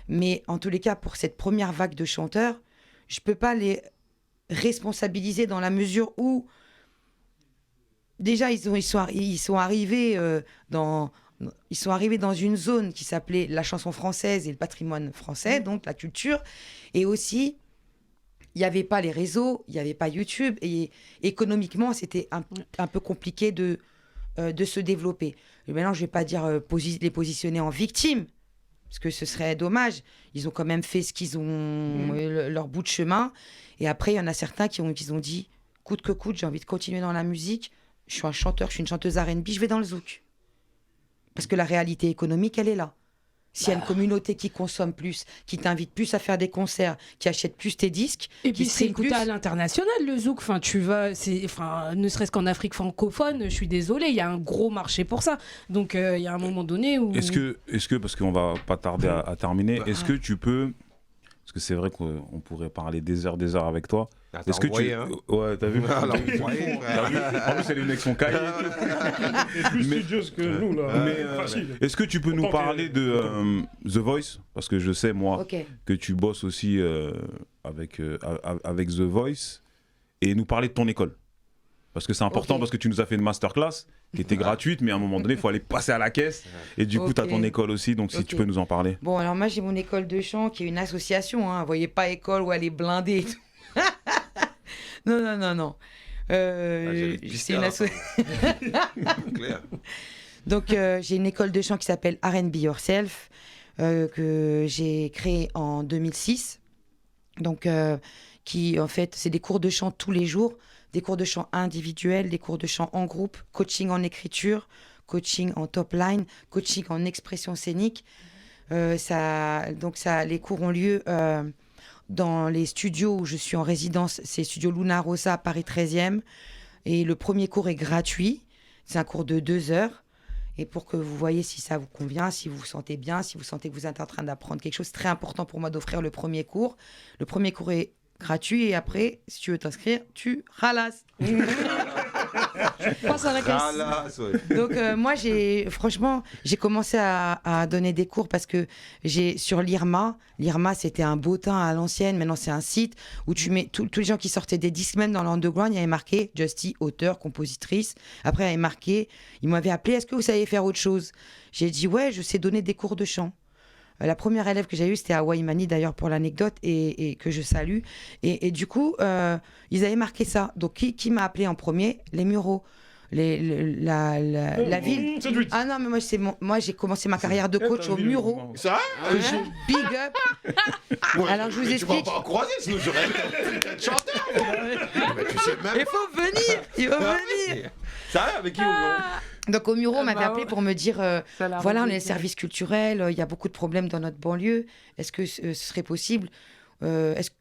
Mais en tous les cas, pour cette première vague de chanteurs, je ne peux pas les responsabiliser dans la mesure où, déjà, ils sont arrivés dans une zone qui s'appelait la chanson française et le patrimoine français, donc la culture. Et aussi, il n'y avait pas les réseaux, il n'y avait pas YouTube. Et économiquement, c'était un peu compliqué de se développer. Et maintenant, je ne vais pas dire les positionner en victimes, parce que ce serait dommage. Ils ont quand même fait ce qu'ils ont, leur bout de chemin. Et après, il y en a certains qui ont dit, coûte que coûte, j'ai envie de continuer dans la musique. Je suis un chanteur, je suis une chanteuse R&B, je vais dans le zouk. Parce que la réalité économique, elle est là. S'il y a une communauté qui consomme plus, qui t'invite plus à faire des concerts, qui achète plus tes disques, et puis c'est écouté à l'international le zouk. Enfin, ne serait-ce qu'en Afrique francophone, je suis désolée, il y a un gros marché pour ça. Donc il y a un moment donné où. Est-ce que parce qu'on va pas tarder à terminer, est-ce que tu peux, parce que c'est vrai qu'on pourrait parler des heures avec toi. Est-ce que ouais, t'as vu? En plus, c'est les mecs sont caillés. Plus studieuse que nous, là. Est-ce que tu peux nous parler de The Voice? Parce que je sais, moi, que tu bosses aussi avec The Voice. Et nous parler de ton école. Parce que c'est important, parce que tu nous as fait une masterclass qui était gratuite, mais à un moment donné, il faut aller passer à la caisse. Et du coup, tu as ton école aussi, donc si tu peux nous en parler. Bon, alors moi, j'ai mon école de chant qui est une association. Vous voyez pas école où elle est blindée et tout. Non. C'est une association. Donc, j'ai une école de chant qui s'appelle R&B Yourself, que j'ai créée en 2006. Donc, qui, en fait, c'est des cours de chant tous les jours, des cours de chant individuels, des cours de chant en groupe, coaching en écriture, coaching en top line, coaching en expression scénique. Les cours ont lieu dans les studios où je suis en résidence, c'est Studio Luna Rosa, Paris 13e. Et le premier cours est gratuit. C'est un cours de 2 heures. Et pour que vous voyez si ça vous convient, si vous vous sentez bien, si vous sentez que vous êtes en train d'apprendre quelque chose, c'est très important pour moi d'offrir le premier cours. Le premier cours est gratuit et après, si tu veux t'inscrire, tu ralasses. Passe à la caisse. Donc moi, j'ai commencé à donner des cours parce que sur l'IRMA, c'était un bottin à l'ancienne, maintenant c'est un site où tu mets tous les gens qui sortaient des disques, même dans l'underground, il y avait marqué Justy, auteur, compositrice. Après, il y avait marqué, ils m'avaient appelé, est-ce que vous savez faire autre chose? J'ai dit, ouais, je sais donner des cours de chant. La première élève que j'ai eue, c'était Hawaii Mani, d'ailleurs, pour l'anecdote, et que je salue. Et du coup, ils avaient marqué ça. Donc, qui m'a appelé en premier? Les Mureaux. la ville. C'est lui. Ah non, mais moi j'ai commencé ma carrière de coach au Muro. Ça Big up. Alors, je vous Tu vas explique. pas encourager, sinon j'aurais été chanteur. Mais tu sais même Il faut venir, il faut venir. Ça va avec qui au bureau? Donc au Muro, on m'avait Bah, appelé ouais. pour me dire, Ça l'a voilà, on est réglé. le service culturel, il y a beaucoup de problèmes dans notre banlieue. Est-ce que ce serait possible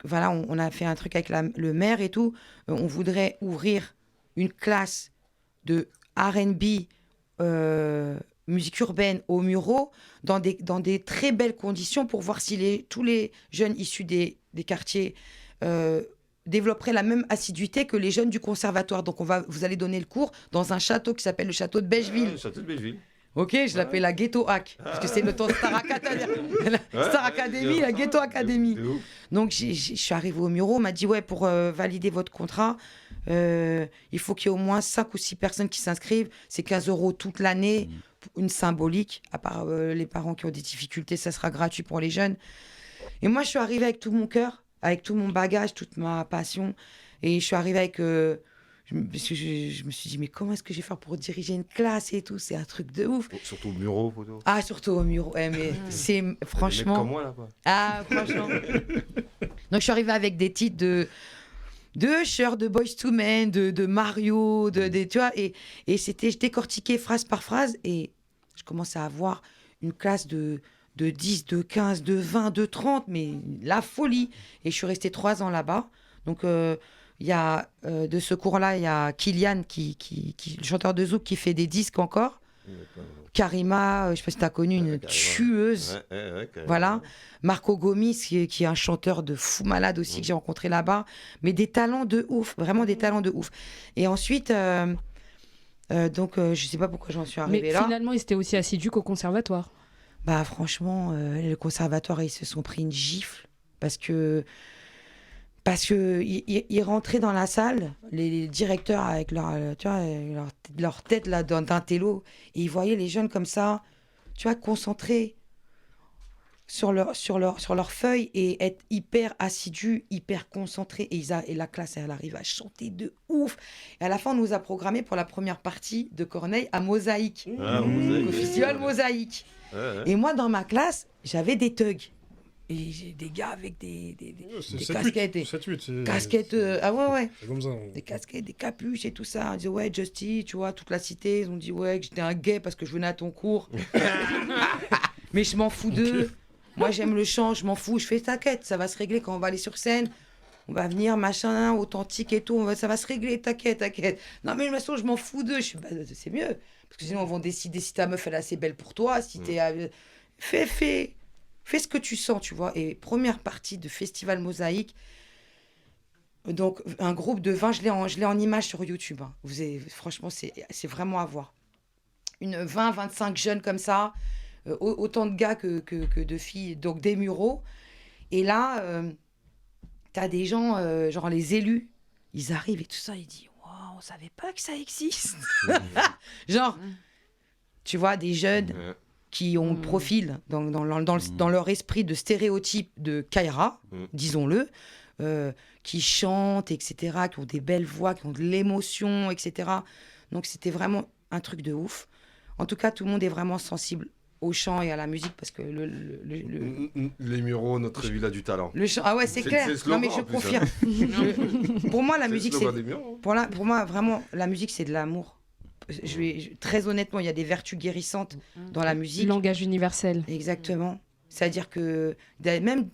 voilà, on a fait un truc avec le maire et tout. On voudrait ouvrir une classe de R&B, musique urbaine au Muro, dans des très belles conditions pour voir si tous les jeunes issus des quartiers développeraient la même assiduité que les jeunes du conservatoire. Donc vous allez donner le cours dans un château qui s'appelle le château de Belleville. Ouais, château de Belleville. Ok, je l'appelle la Ghetto Hack, parce que c'est notre Star Academy, Star Academy, la Ghetto Academy. De ouf. Donc je suis arrivée au Muro, on m'a dit ouais, pour valider votre contrat, il faut qu'il y ait au moins 5 ou 6 personnes qui s'inscrivent. C'est 15 € toute l'année, une symbolique. À part les parents qui ont des difficultés, ça sera gratuit pour les jeunes. Et moi, je suis arrivée avec tout mon cœur, avec tout mon bagage, toute ma passion. Et je suis arrivée avec... parce que je me suis dit, mais comment est-ce que je vais faire pour diriger une classe et tout? C'est un truc de ouf. Surtout au bureau, photo. Ah, surtout au Muro. Mais c'est franchement... Comme moi là, quoi. Ah, franchement. Donc, je suis arrivée avec des titres de Usher, de Boyz II Men, de Mario, tu vois, et je décortiquais phrase par phrase, et je commençais à avoir une classe de 10, de 15, de 20, de 30, mais la folie. Et je suis restée 3 ans là-bas. Donc, il y a, de ce cours-là, il y a Kylian, le chanteur de zouk, qui fait des disques encore. Karima, je ne sais pas si tu as connu, une tueuse. Ouais, Voilà. Marco Gomis, qui est un chanteur de fou malade aussi, que j'ai rencontré là-bas. Mais des talents de ouf, vraiment des talents de ouf. Et ensuite, donc, je ne sais pas pourquoi j'en suis arrivée Mais là. finalement, ils étaient aussi assidus qu'au conservatoire. Bah, franchement, le conservatoire, ils se sont pris une gifle. Parce que ils rentraient dans la salle, les directeurs avec leur tête là, d'un télo, et ils voyaient les jeunes comme ça, tu vois, concentrés sur leur feuille et être hyper assidus, hyper concentrés. Et la classe, elle arrive à chanter de ouf. Et à la fin, on nous a programmé pour la première partie de Corneille à Mosaïque, Ah, Mosaïque. au festival Mosaïque. Et moi, dans ma classe, j'avais des thugs. Et j'ai des gars avec des casquettes. Casquettes, ah ouais. C'est comme ça. Des casquettes, des capuches et tout ça. On disait, ouais, Justy, tu vois, toute la cité, ils ont dit, ouais, que j'étais un gay parce que je venais à ton cours. Mais je m'en fous d'eux. Moi, j'aime le chant, je m'en fous. Je fais, t'inquiète, ça va se régler quand on va aller sur scène. On va venir, machin, authentique et tout. Ça va se régler, t'inquiète. Non, mais de toute façon, je m'en fous d'eux. Je suis, bah, c'est mieux. Parce que sinon, on va décider si ta meuf, elle est assez belle pour toi. Si t'es. Fais ce que tu sens, tu vois. Et première partie de Festival Mosaïque. Donc, un groupe de 20, je l'ai en image sur YouTube. Hein. Franchement, c'est vraiment à voir. 20-25 jeunes comme ça. Autant de gars que de filles. Donc, des Mureaux. Et là, t'as des gens, genre les élus, ils arrivent et tout ça. Ils disent, waouh, on savait pas que ça existe. Genre, tu vois, des jeunes qui ont le profil dans leur esprit de stéréotype de Kaira, disons-le, qui chantent, etc., qui ont des belles voix, qui ont de l'émotion, etc. Donc c'était vraiment un truc de ouf. En tout cas, tout le monde est vraiment sensible au chant et à la musique parce que Les Mureaux, notre villa du talent. le chant, ah ouais, c'est clair. le slogan, Non mais je en plus, confirme. Pour moi, la musique, c'est. c'est pour moi vraiment la musique, c'est de l'amour. Très honnêtement, il y a des vertus guérissantes dans la musique. Langage universel. Exactement. C'est-à-dire que même,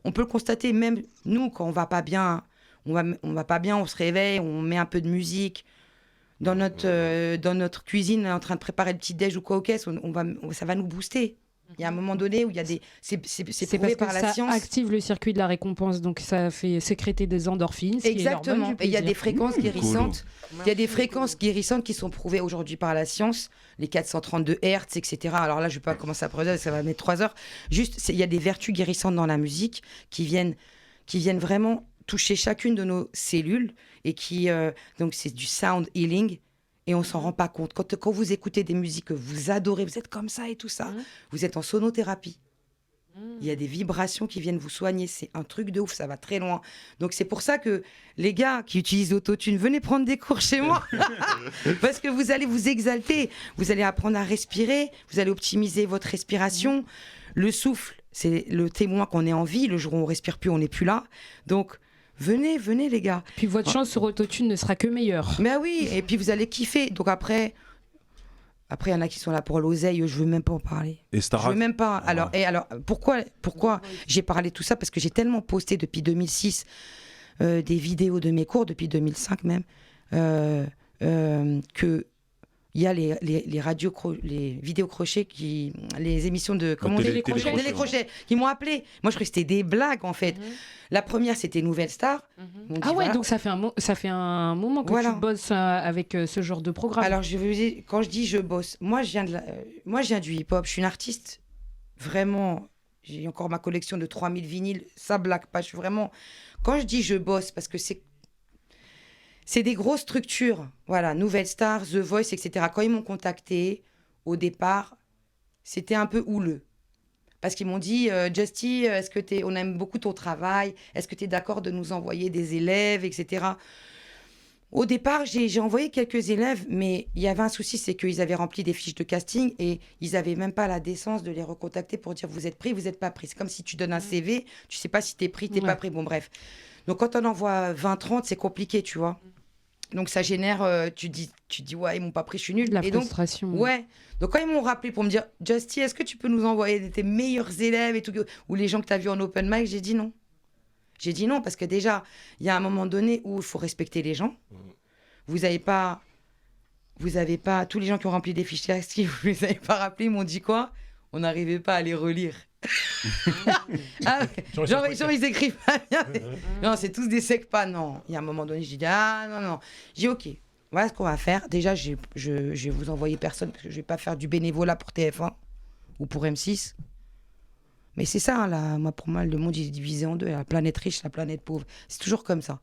on peut le constater, même nous, quand on va pas bien, on va pas bien, on se réveille, on met un peu de musique dans notre cuisine, on est en train de préparer le petit déj ou quoi au caisse, ça va nous booster. Il y a un moment donné où il y a c'est prouvé parce par que la ça science. active le circuit de la récompense, donc ça fait sécréter des endorphines. Exactement. Et il y a des fréquences guérissantes. Merci Il y a des fréquences guérissantes qui sont prouvées aujourd'hui par la science, les 432 Hertz, etc. Alors là, je ne vais pas commencer à produire, ça va mettre 3 heures. Juste, il y a des vertus guérissantes dans la musique qui viennent vraiment toucher chacune de nos cellules et donc c'est du sound healing. Et on s'en rend pas compte. Quand vous écoutez des musiques que vous adorez, vous êtes comme ça et tout ça, vous êtes en sonothérapie. Il y a des vibrations qui viennent vous soigner. C'est un truc de ouf, ça va très loin. Donc c'est pour ça que les gars qui utilisent l'autotune, venez prendre des cours chez moi. Parce que vous allez vous exalter. Vous allez apprendre à respirer. Vous allez optimiser votre respiration. Le souffle, c'est le témoin qu'on est en vie. Le jour où on respire plus, on n'est plus là. Donc venez les gars. Puis votre chance sur autotune ne sera que meilleure. Mais oui, et puis vous allez kiffer. Donc après, il y en a qui sont là pour l'oseille, je veux même pas en parler. Et Je Starac veux même pas. Alors, pourquoi j'ai parlé de tout ça? Parce que j'ai tellement posté depuis 2006 des vidéos de mes cours, depuis 2005 même, que il y a les vidéos crochets les émissions de télécrochet qui m'ont appelé. Moi je croyais que c'était des blagues en fait. La première c'était Nouvelle Star. On dit, Ah ouais, voilà. donc ça fait un moment que tu bosses avec ce genre de programme. Alors quand je dis je bosse, moi je viens du hip-hop, je suis une artiste vraiment. J'ai encore ma collection de 3000 vinyles, ça blague pas. Je suis vraiment. Quand je dis je bosse, parce que c'est des grosses structures, voilà, Nouvelle Star, The Voice, etc. Quand ils m'ont contacté, au départ, c'était un peu houleux. Parce qu'ils m'ont dit, Justy, on aime beaucoup ton travail, est-ce que tu es d'accord de nous envoyer des élèves, etc. Au départ, j'ai envoyé quelques élèves, mais il y avait un souci, c'est qu'ils avaient rempli des fiches de casting et ils n'avaient même pas la décence de les recontacter pour dire vous êtes pris, vous n'êtes pas pris. C'est comme si tu donnes un CV, tu sais pas si tu es pris, tu n'es pas pris. Bon, bref. Donc quand on envoie 20-30, c'est compliqué, tu vois. Donc ça génère, tu dis ouais, ils m'ont pas pris, je suis nulle. La Et donc, frustration. ouais. Donc quand ils m'ont rappelé pour me dire, Justy, est-ce que tu peux nous envoyer tes meilleurs élèves et tout, ou les gens que tu as vus en open mic, j'ai dit non. J'ai dit non parce que déjà, il y a un moment donné où il faut respecter les gens. Vous avez pas tous les gens qui ont rempli des fiches casting, vous les avez pas rappelés, ils m'ont dit quoi? On n'arrivait pas à les relire. Genre ils écrivent pas bien. Non, c'est tous des secs pas. Non, il y a un moment donné, j'ai dit non. J'ai dit ok, voilà ce qu'on va faire. Déjà, je vais vous envoyer personne parce que je vais pas faire du bénévolat pour TF1 ou pour M6. Mais c'est ça, là, pour moi, le monde il est divisé en deux. Il y a la planète riche, la planète pauvre. C'est toujours comme ça.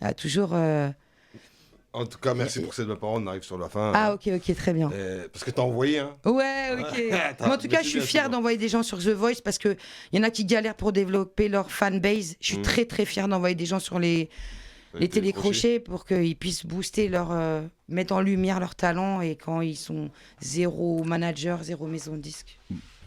Il y a toujours. En tout cas, merci pour cette parole. On arrive sur la fin. Ah, ok, très bien. Parce que t'as envoyé, hein. Ouais, ok. Mais en tout cas, je suis fière d'envoyer des gens sur The Voice parce qu'il y en a qui galèrent pour développer leur fanbase. Je suis très, très fière d'envoyer des gens sur les télécrochets pour qu'ils puissent booster mettre en lumière leur talent et quand ils sont zéro manager, zéro maison de disque.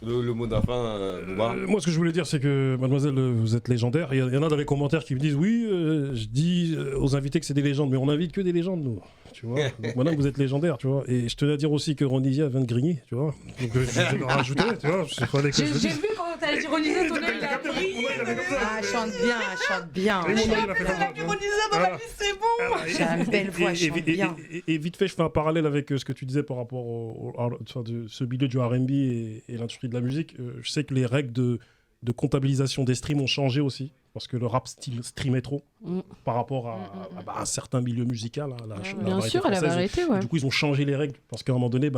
Le mot de la fin, Bouba. Moi, ce que je voulais dire, c'est que, mademoiselle, vous êtes légendaire. Il y en a dans les commentaires qui me disent oui, je dis aux invités que c'est des légendes, mais on n'invite que des légendes, nous. Tu vois. Donc, madame, vous êtes légendaire, tu vois. Et je tenais à dire aussi que Ronisia vient de grigner, tu vois. Donc, je vais le rajouter, tu vois. J'ai vu quand t'as dit Ronisia, ton œil, il a brillé. Ah, chante bien. Et mon œil, il a fait comme ça, tu vois. Voilà. C'est bon. J'ai une belle voix, je chante bien. Et vite fait, je fais un parallèle avec ce que tu disais par rapport de ce milieu du R&B et l'industrie de la musique. Je sais que les règles de comptabilisation des streams ont changé aussi, parce que le rap streamait trop par rapport à un certain milieu musical. Hein, Bien sûr, à la variété, ouais. Du coup, ils ont changé les règles, parce qu'à un moment donné,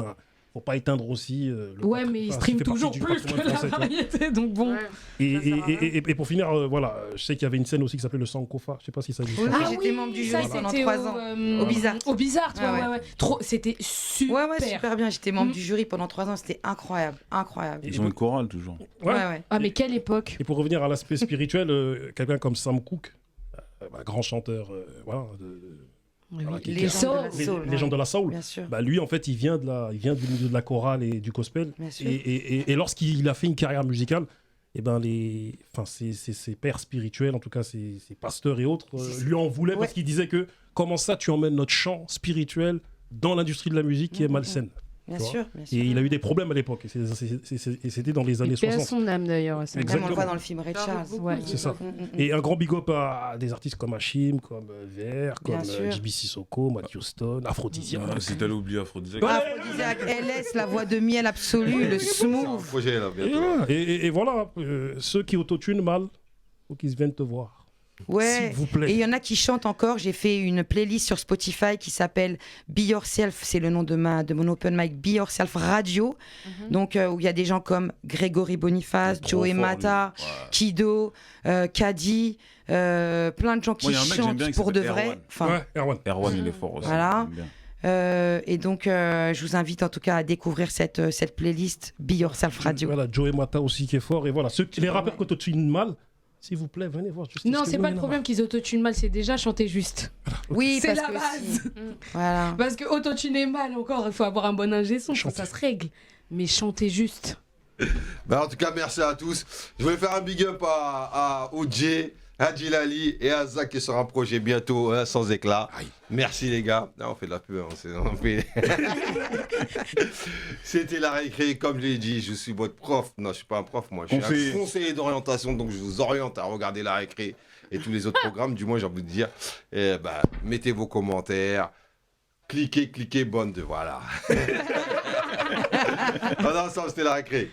faut pas éteindre aussi ouais, mais ils streament toujours plus que la variété, donc bon. Et pour finir, voilà, je sais qu'il y avait une scène aussi qui s'appelait le Sankofa. Je sais pas si ça existe. Oui, Ah j'étais membre du jury pendant 3 ans. Au Bizarre. Au Bizarre, ouais. C'était super. Ouais, super bien. J'étais membre du jury pendant 3 ans. C'était incroyable. Ils ont une chorale toujours. Ouais. Ah, mais quelle époque. Et pour revenir à l'aspect spirituel, quelqu'un comme Sam Cooke, grand chanteur, voilà. Voilà, les gens de la soul. Bien sûr. Lui, en fait, il vient du milieu de la chorale et du gospel. Bien sûr. Et lorsqu'il a fait une carrière musicale, ses pères spirituels, en tout cas ses pasteurs et autres, lui en voulaient parce qu'il disait que comment ça tu emmènes notre chant spirituel dans l'industrie de la musique qui est malsaine. Bien sûr. Et il a eu des problèmes à l'époque. Et c'était dans les années 60. Et son âme d'ailleurs. Même on le voit dans le film Ray Charles. Ouais. C'est ça. Et un grand big up à des artistes comme Hachim, comme Vert, comme JB Sissoko, Matthew Stone, Aphrodisiac. Si t'allais oublier Aphrodisiac. Aphrodisiac, LS, la voix de miel absolue, le smooth. Projet, là, bientôt. Et voilà, ceux qui autotunent mal, faut qu'ils viennent te voir. Ouais, s'il vous plaît. Et il y en a qui chantent encore. J'ai fait une playlist sur Spotify qui s'appelle Be Yourself, c'est le nom de mon open mic, Be Yourself Radio. Donc où il y a des gens comme Grégory Boniface, Joey Mata, Kido, Kadi, plein de gens qui chantent pour de vrai. Erwan. Erwan, il est fort aussi. Voilà. Et donc, je vous invite en tout cas à découvrir cette playlist Be Yourself Radio. Voilà, Joey Mata aussi qui est fort. Et voilà, les rappeurs qui autotunent mal, s'il vous plaît, venez voir. Justice, Non, que c'est nous, pas il y le en a problème qu'ils autotunent mal, c'est déjà chanter juste. Oui, C'est parce la que base. voilà. Parce que autotuner mal encore, il faut avoir un bon ingé son, ça se règle. Mais chanter juste. Bah, en tout cas, merci à tous. Je voulais faire un big up à OJ, à Djilali et à Zach qui sera un projet bientôt sans éclat. Merci les gars. Ah, on fait de la pub. C'était la récré. Comme je l'ai dit, je suis votre prof. Non, je suis pas un prof, moi. Je suis un conseiller d'orientation. Donc, je vous oriente à regarder la récré et tous les autres programmes. Du moins, j'ai envie de dire, mettez vos commentaires. Cliquez, bonne de voilà. Non, ça, c'était la récré.